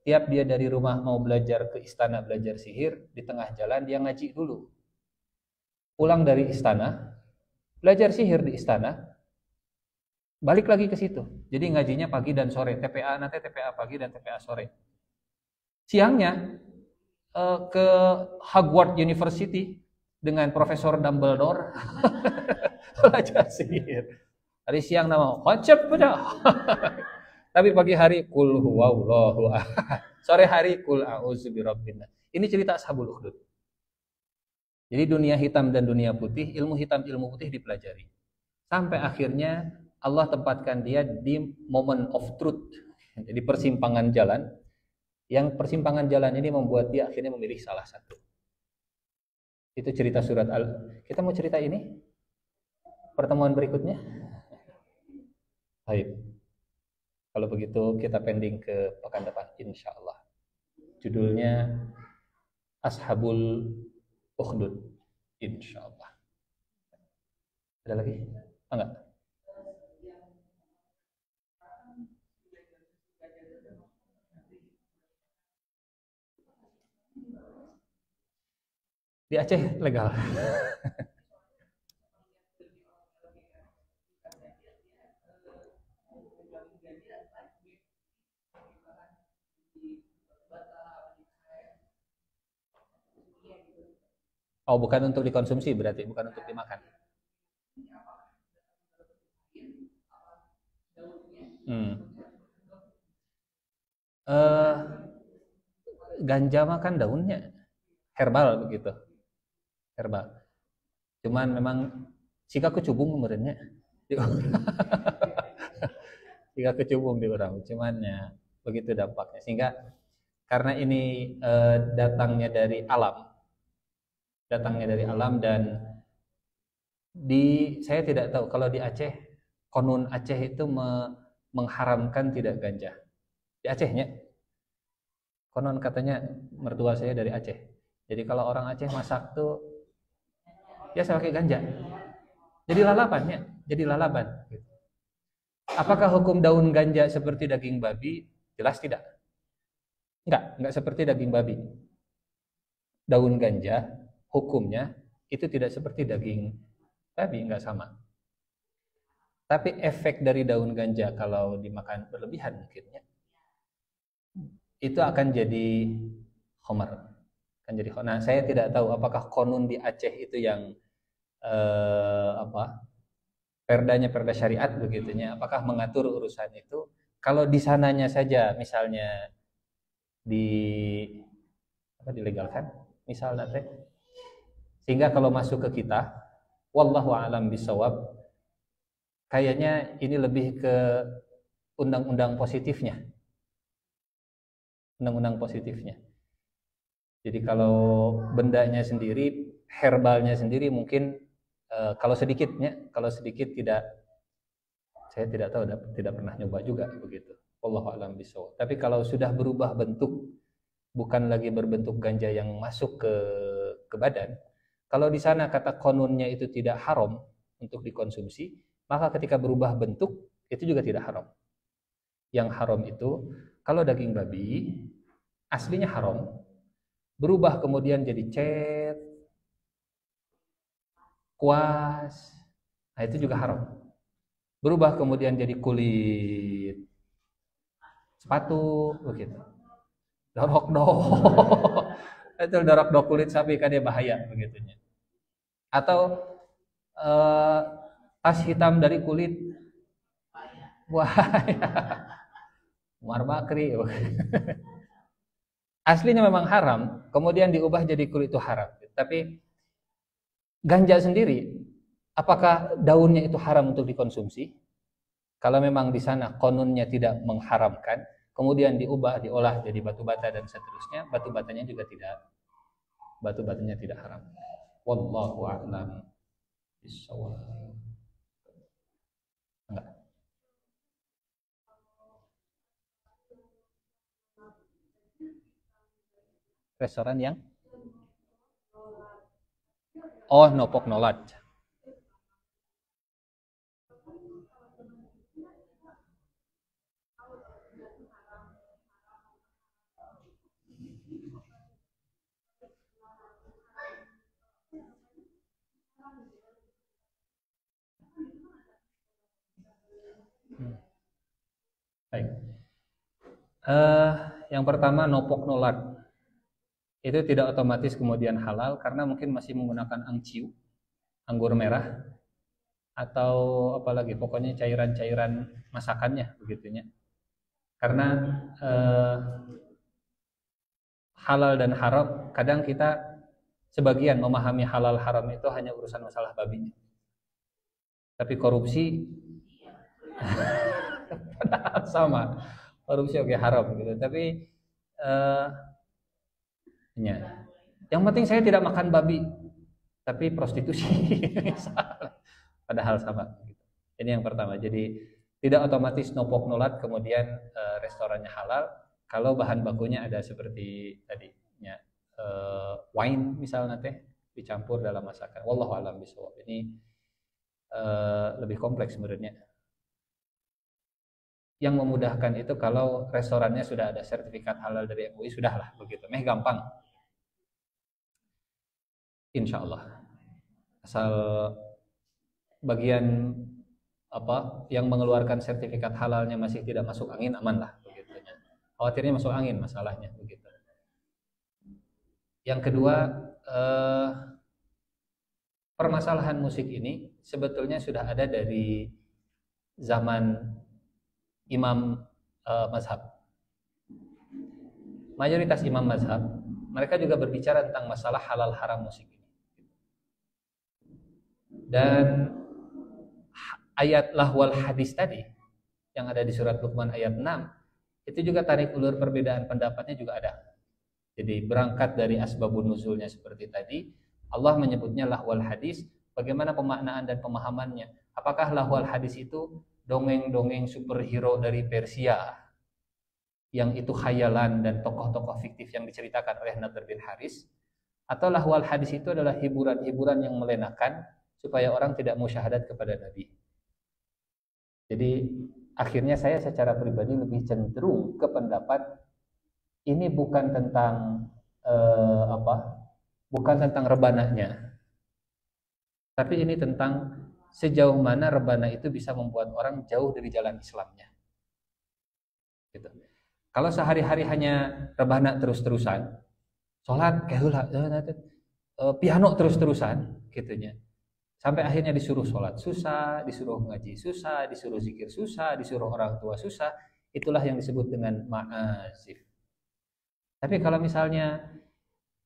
tiap dia dari rumah mau belajar ke istana belajar sihir, di tengah jalan dia ngaji dulu. Pulang dari istana, belajar sihir di istana, balik lagi ke situ. Jadi ngajinya pagi dan sore, TPA nanti TPA pagi dan TPA sore. Siangnya ke Hogwarts University dengan Profesor Dumbledore belajar sihir. Hari siang nama kocep pada. Tapi pagi hari kul huwallahu ahad. Sore hari kul a'udzu birabbin nas. Ini cerita Ashabul Ukhdud. Jadi dunia hitam dan dunia putih, ilmu hitam ilmu putih dipelajari. Sampai akhirnya Allah tempatkan dia di moment of truth. Jadi persimpangan jalan. Yang persimpangan jalan ini membuat dia akhirnya memilih salah satu. Itu cerita surat Kita mau cerita ini? Pertemuan berikutnya? Baik. Kalau begitu kita pending ke pekan depan insyaallah. Judulnya Ashabul Ukhdud insyaallah. Ada lagi? Enggak? Di Aceh legal. Oh, bukan untuk dikonsumsi berarti, bukan untuk dimakan. Hmm. Eh, Ganja makan daunnya herbal begitu, herbal. Cuman memang jika kecubung umurnya, jika kecubung di orang, cuman ya begitu dampaknya. Sehingga karena ini datangnya dari alam dan saya tidak tahu kalau di Aceh, konun Aceh itu mengharamkan tidak ganja. Di Acehnya, konon katanya mertua saya dari Aceh. Jadi kalau orang Aceh masak tuh ya saya pakai ganja. Jadi lalapannya, jadi lalapan. Apakah hukum daun ganja seperti daging babi? Jelas tidak. Enggak seperti daging babi. Daun ganja hukumnya itu tidak seperti daging babi, enggak sama. Tapi efek dari daun ganja kalau dimakan berlebihan mungkinnya itu akan jadi khamar. Akan jadi khamar. Nah, saya tidak tahu apakah konun di Aceh itu yang perdanya perda syariat begitunya, apakah mengatur urusan itu. Kalau di sananya saja misalnya dilegalkan misalnya teh, sehingga kalau masuk ke kita, wallahu a'lam bisawab, kayaknya ini lebih ke undang-undang positifnya. Undang-undang positifnya. Jadi kalau bendanya sendiri, herbalnya sendiri mungkin kalau sedikit tidak, saya tidak tahu, tidak pernah nyoba juga begitu. Wallahu a'lam bishawab. Tapi kalau sudah berubah bentuk, bukan lagi berbentuk ganja yang masuk ke badan, kalau di sana kata konunnya itu tidak haram untuk dikonsumsi, maka ketika berubah bentuk itu juga tidak haram. Yang haram itu kalau daging babi aslinya haram, berubah kemudian jadi cet, kuas, nah itu juga haram. Berubah kemudian jadi kulit sepatu begitu. Dorok itu dorok kulit sapi kan dia bahaya begitunya. Atau tas hitam dari kulit bahaya. Muar bakri. Aslinya memang haram, kemudian diubah jadi kulit itu haram. Tapi ganja sendiri, apakah daunnya itu haram untuk dikonsumsi? Kalau memang di sana konunnya tidak mengharamkan, kemudian diubah, diolah jadi batu bata dan seterusnya, batu batanya tidak haram. Wallahu a'lam bishawab. Enggak. Restoran yang nopok nolad. Baik. Yang pertama nopok nolad itu tidak otomatis kemudian halal karena mungkin masih menggunakan angciu, anggur merah, atau apalagi pokoknya cairan-cairan masakannya begitunya. Karena halal dan haram kadang kita sebagian memahami halal haram itu hanya urusan masalah babinya. Tapi korupsi sama, korupsi oke haram gitu. Tapi yang penting saya tidak makan babi, tapi prostitusi, padahal sama. Ini yang pertama. Jadi tidak otomatis nopok nolad kemudian restorannya halal kalau bahan bakunya ada seperti tadinya wine misalnya teh dicampur dalam masakan. Wallahu a'lam bishawab. Ini lebih kompleks sebenarnya. Yang memudahkan itu kalau restorannya sudah ada sertifikat halal dari MUI, sudahlah begitu. Gampang. insya Allah. Asal bagian apa yang mengeluarkan sertifikat halalnya masih tidak masuk angin, aman lah begitu. Khawatirnya masuk angin masalahnya begitu. Yang kedua, permasalahan musik ini sebetulnya sudah ada dari zaman imam mazhab. Mayoritas imam mazhab mereka juga berbicara tentang masalah halal haram musik ini. Dan ayat lahwal hadis tadi yang ada di surat Luqman ayat 6 itu juga tarik ulur perbedaan pendapatnya juga ada. Jadi berangkat dari asbabun nuzulnya seperti tadi, Allah menyebutnya lahwal hadis, bagaimana pemaknaan dan pemahamannya. Apakah lahwal hadis itu dongeng-dongeng superhero dari Persia yang itu khayalan dan tokoh-tokoh fiktif yang diceritakan oleh Nadhr bin Haris, atau lahwal hadis itu adalah hiburan-hiburan yang melenakan supaya orang tidak mau syahadat kepada Nabi. Jadi akhirnya saya secara pribadi lebih cenderung ke pendapat ini bukan tentang bukan tentang rebananya, tapi ini tentang sejauh mana rebana itu bisa membuat orang jauh dari jalan Islamnya. Gitu. Kalau sehari-hari hanya rebana terus-terusan, sholat kayak piano terus-terusan, gitunya. Sampai akhirnya disuruh sholat susah, disuruh ngaji susah, disuruh zikir susah, disuruh orang tua susah, itulah yang disebut dengan ma'azif. Tapi kalau misalnya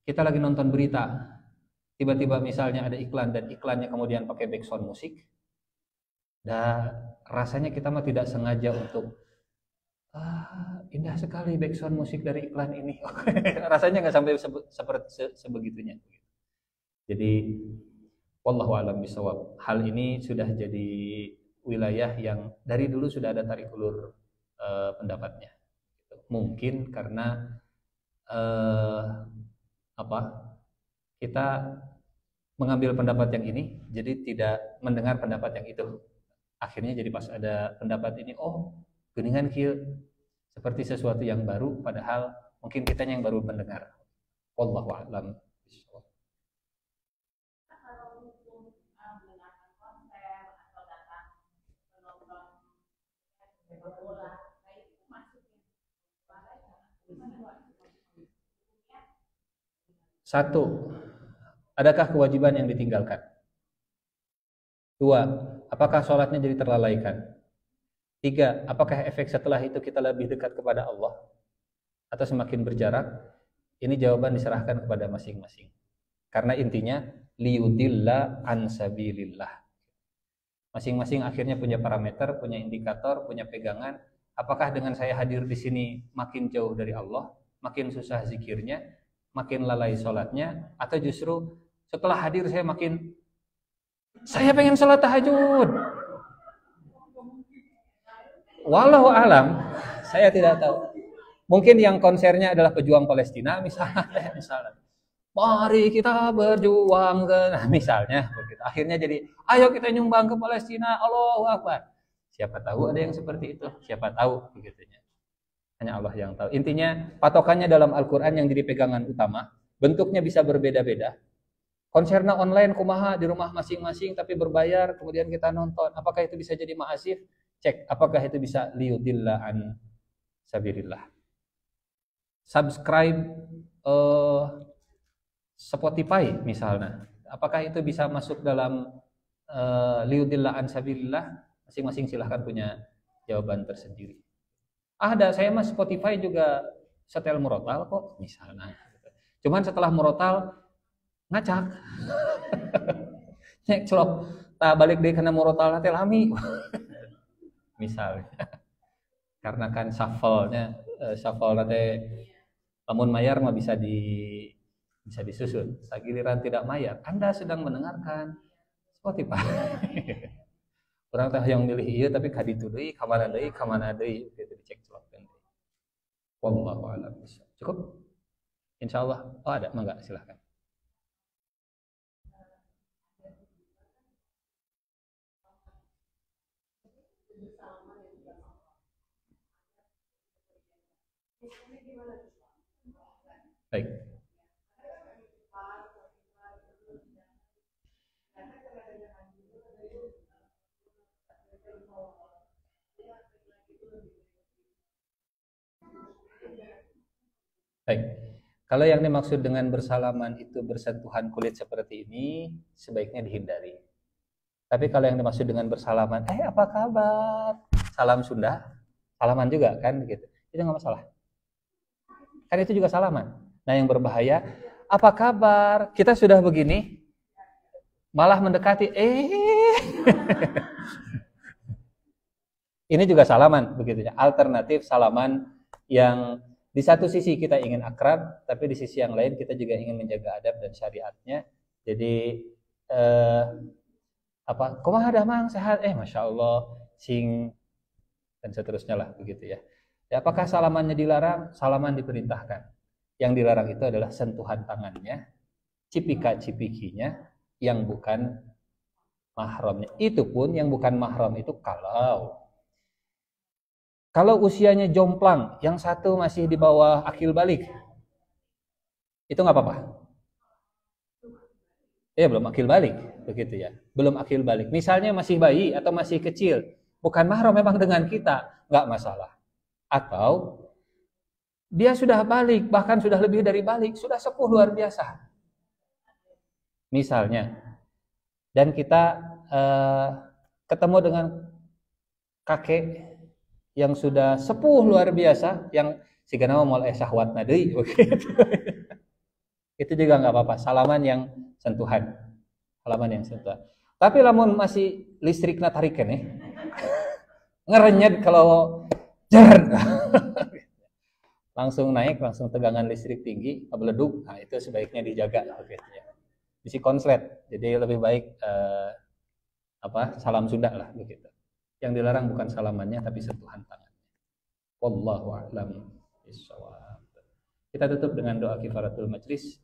kita lagi nonton berita, tiba-tiba misalnya ada iklan dan iklannya kemudian pakai background musik, dan rasanya kita mah tidak sengaja untuk indah sekali background musik dari iklan ini. Rasanya nggak sampai seperti sebegitunya. Jadi wallahu a'lam bishawab. Hal ini sudah jadi wilayah yang dari dulu sudah ada tarik ulur pendapatnya. Mungkin karena kita mengambil pendapat yang ini, jadi tidak mendengar pendapat yang itu. Akhirnya jadi pas ada pendapat ini, oh geningan kieu, seperti sesuatu yang baru, padahal mungkin kitanya yang baru mendengar. Wallahu a'lam. Satu, adakah kewajiban yang ditinggalkan? Dua, apakah sholatnya jadi terlalaikan? Tiga, apakah efek setelah itu kita lebih dekat kepada Allah atau semakin berjarak? Ini jawaban diserahkan kepada masing-masing. Karena intinya liyudilla an sabilillah. Masing-masing akhirnya punya parameter, punya indikator, punya pegangan. Apakah dengan saya hadir di sini makin jauh dari Allah, makin susah zikirnya, makin lalai sholatnya, atau justru setelah hadir saya pengen sholat tahajud. Walau alam, saya tidak tahu. Mungkin yang konsernya adalah pejuang Palestina misalnya. Mari kita berjuang misalnya begitu. Akhirnya jadi ayo kita nyumbang ke Palestina, Allahu Akbar. Siapa tahu ada yang seperti itu, siapa tahu begitunya. Hanya Allah yang tahu. Intinya patokannya dalam Al-Qur'an yang jadi pegangan utama. Bentuknya bisa berbeda-beda. Konsernya online kumaha di rumah masing-masing tapi berbayar, kemudian kita nonton. Apakah itu bisa jadi ma'asif? Cek apakah itu bisa liyudilla an sabilillah. Subscribe Spotify misalnya, apakah itu bisa masuk dalam liyudilla an sabilillah? Masing-masing silahkan punya jawaban tersendiri. Ada, saya mas Spotify juga setel murotal kok misalnya. Cuman setelah murotal ngacak. Cek celok, tak balik deh kena murotal teh lami. Misalnya. Karena kan shuffle nanti lamun mayar mah bisa disusun. Giliran tidak mayar, Anda sedang mendengarkan Spotify. Orang teh yang milih iya tapi kaditu deui, ka mana deui gitu dicek celokkeun. Wallahu a'lam. Cukup? Insyaallah. Oh ada, mangga silakan. Baik. Baik. Kalau yang dimaksud dengan bersalaman itu bersentuhan kulit seperti ini, sebaiknya dihindari. Tapi kalau yang dimaksud dengan bersalaman, apa kabar? Salam Sunda, salaman juga kan gitu. Itu nggak masalah. Kan itu juga salaman. Nah, yang berbahaya, apa kabar? Kita sudah begini, malah mendekati, ini juga salaman begitu ya. Alternatif salaman yang di satu sisi kita ingin akrab, tapi di sisi yang lain kita juga ingin menjaga adab dan syariatnya. Jadi kumaha damang sehat, masya Allah, sing dan seterusnya lah begitu ya. Apakah salamannya dilarang? Salaman diperintahkan. Yang dilarang itu adalah sentuhan tangannya, cipika-cipikinya yang bukan mahramnya. Itu pun yang bukan mahram itu kalau usianya jomplang, yang satu masih di bawah akil balik, itu nggak apa-apa. Belum akil balik, begitu ya. Belum akil balik. Misalnya masih bayi atau masih kecil, bukan mahram memang dengan kita, nggak masalah. Atau dia sudah balik, bahkan sudah lebih dari balik, sudah sepuh luar biasa. Misalnya, dan kita ketemu dengan kakek yang sudah sepuh luar biasa, yang sigana moal syahwat deui begitu. Itu juga nggak apa-apa, salaman yang sentuhan. Tapi lamun masih listrikna tarikeun ngerenyet kalau jer langsung naik, langsung tegangan listrik tinggi, meleduk, nah itu sebaiknya dijaga begitu ya. Bisi konslet. Jadi lebih baik salam Sunda lah begitu. Yang dilarang bukan salamannya tapi sentuhan tangannya. Wallahu a'lam bishawab. Kita tutup dengan doa kifaratul majlis.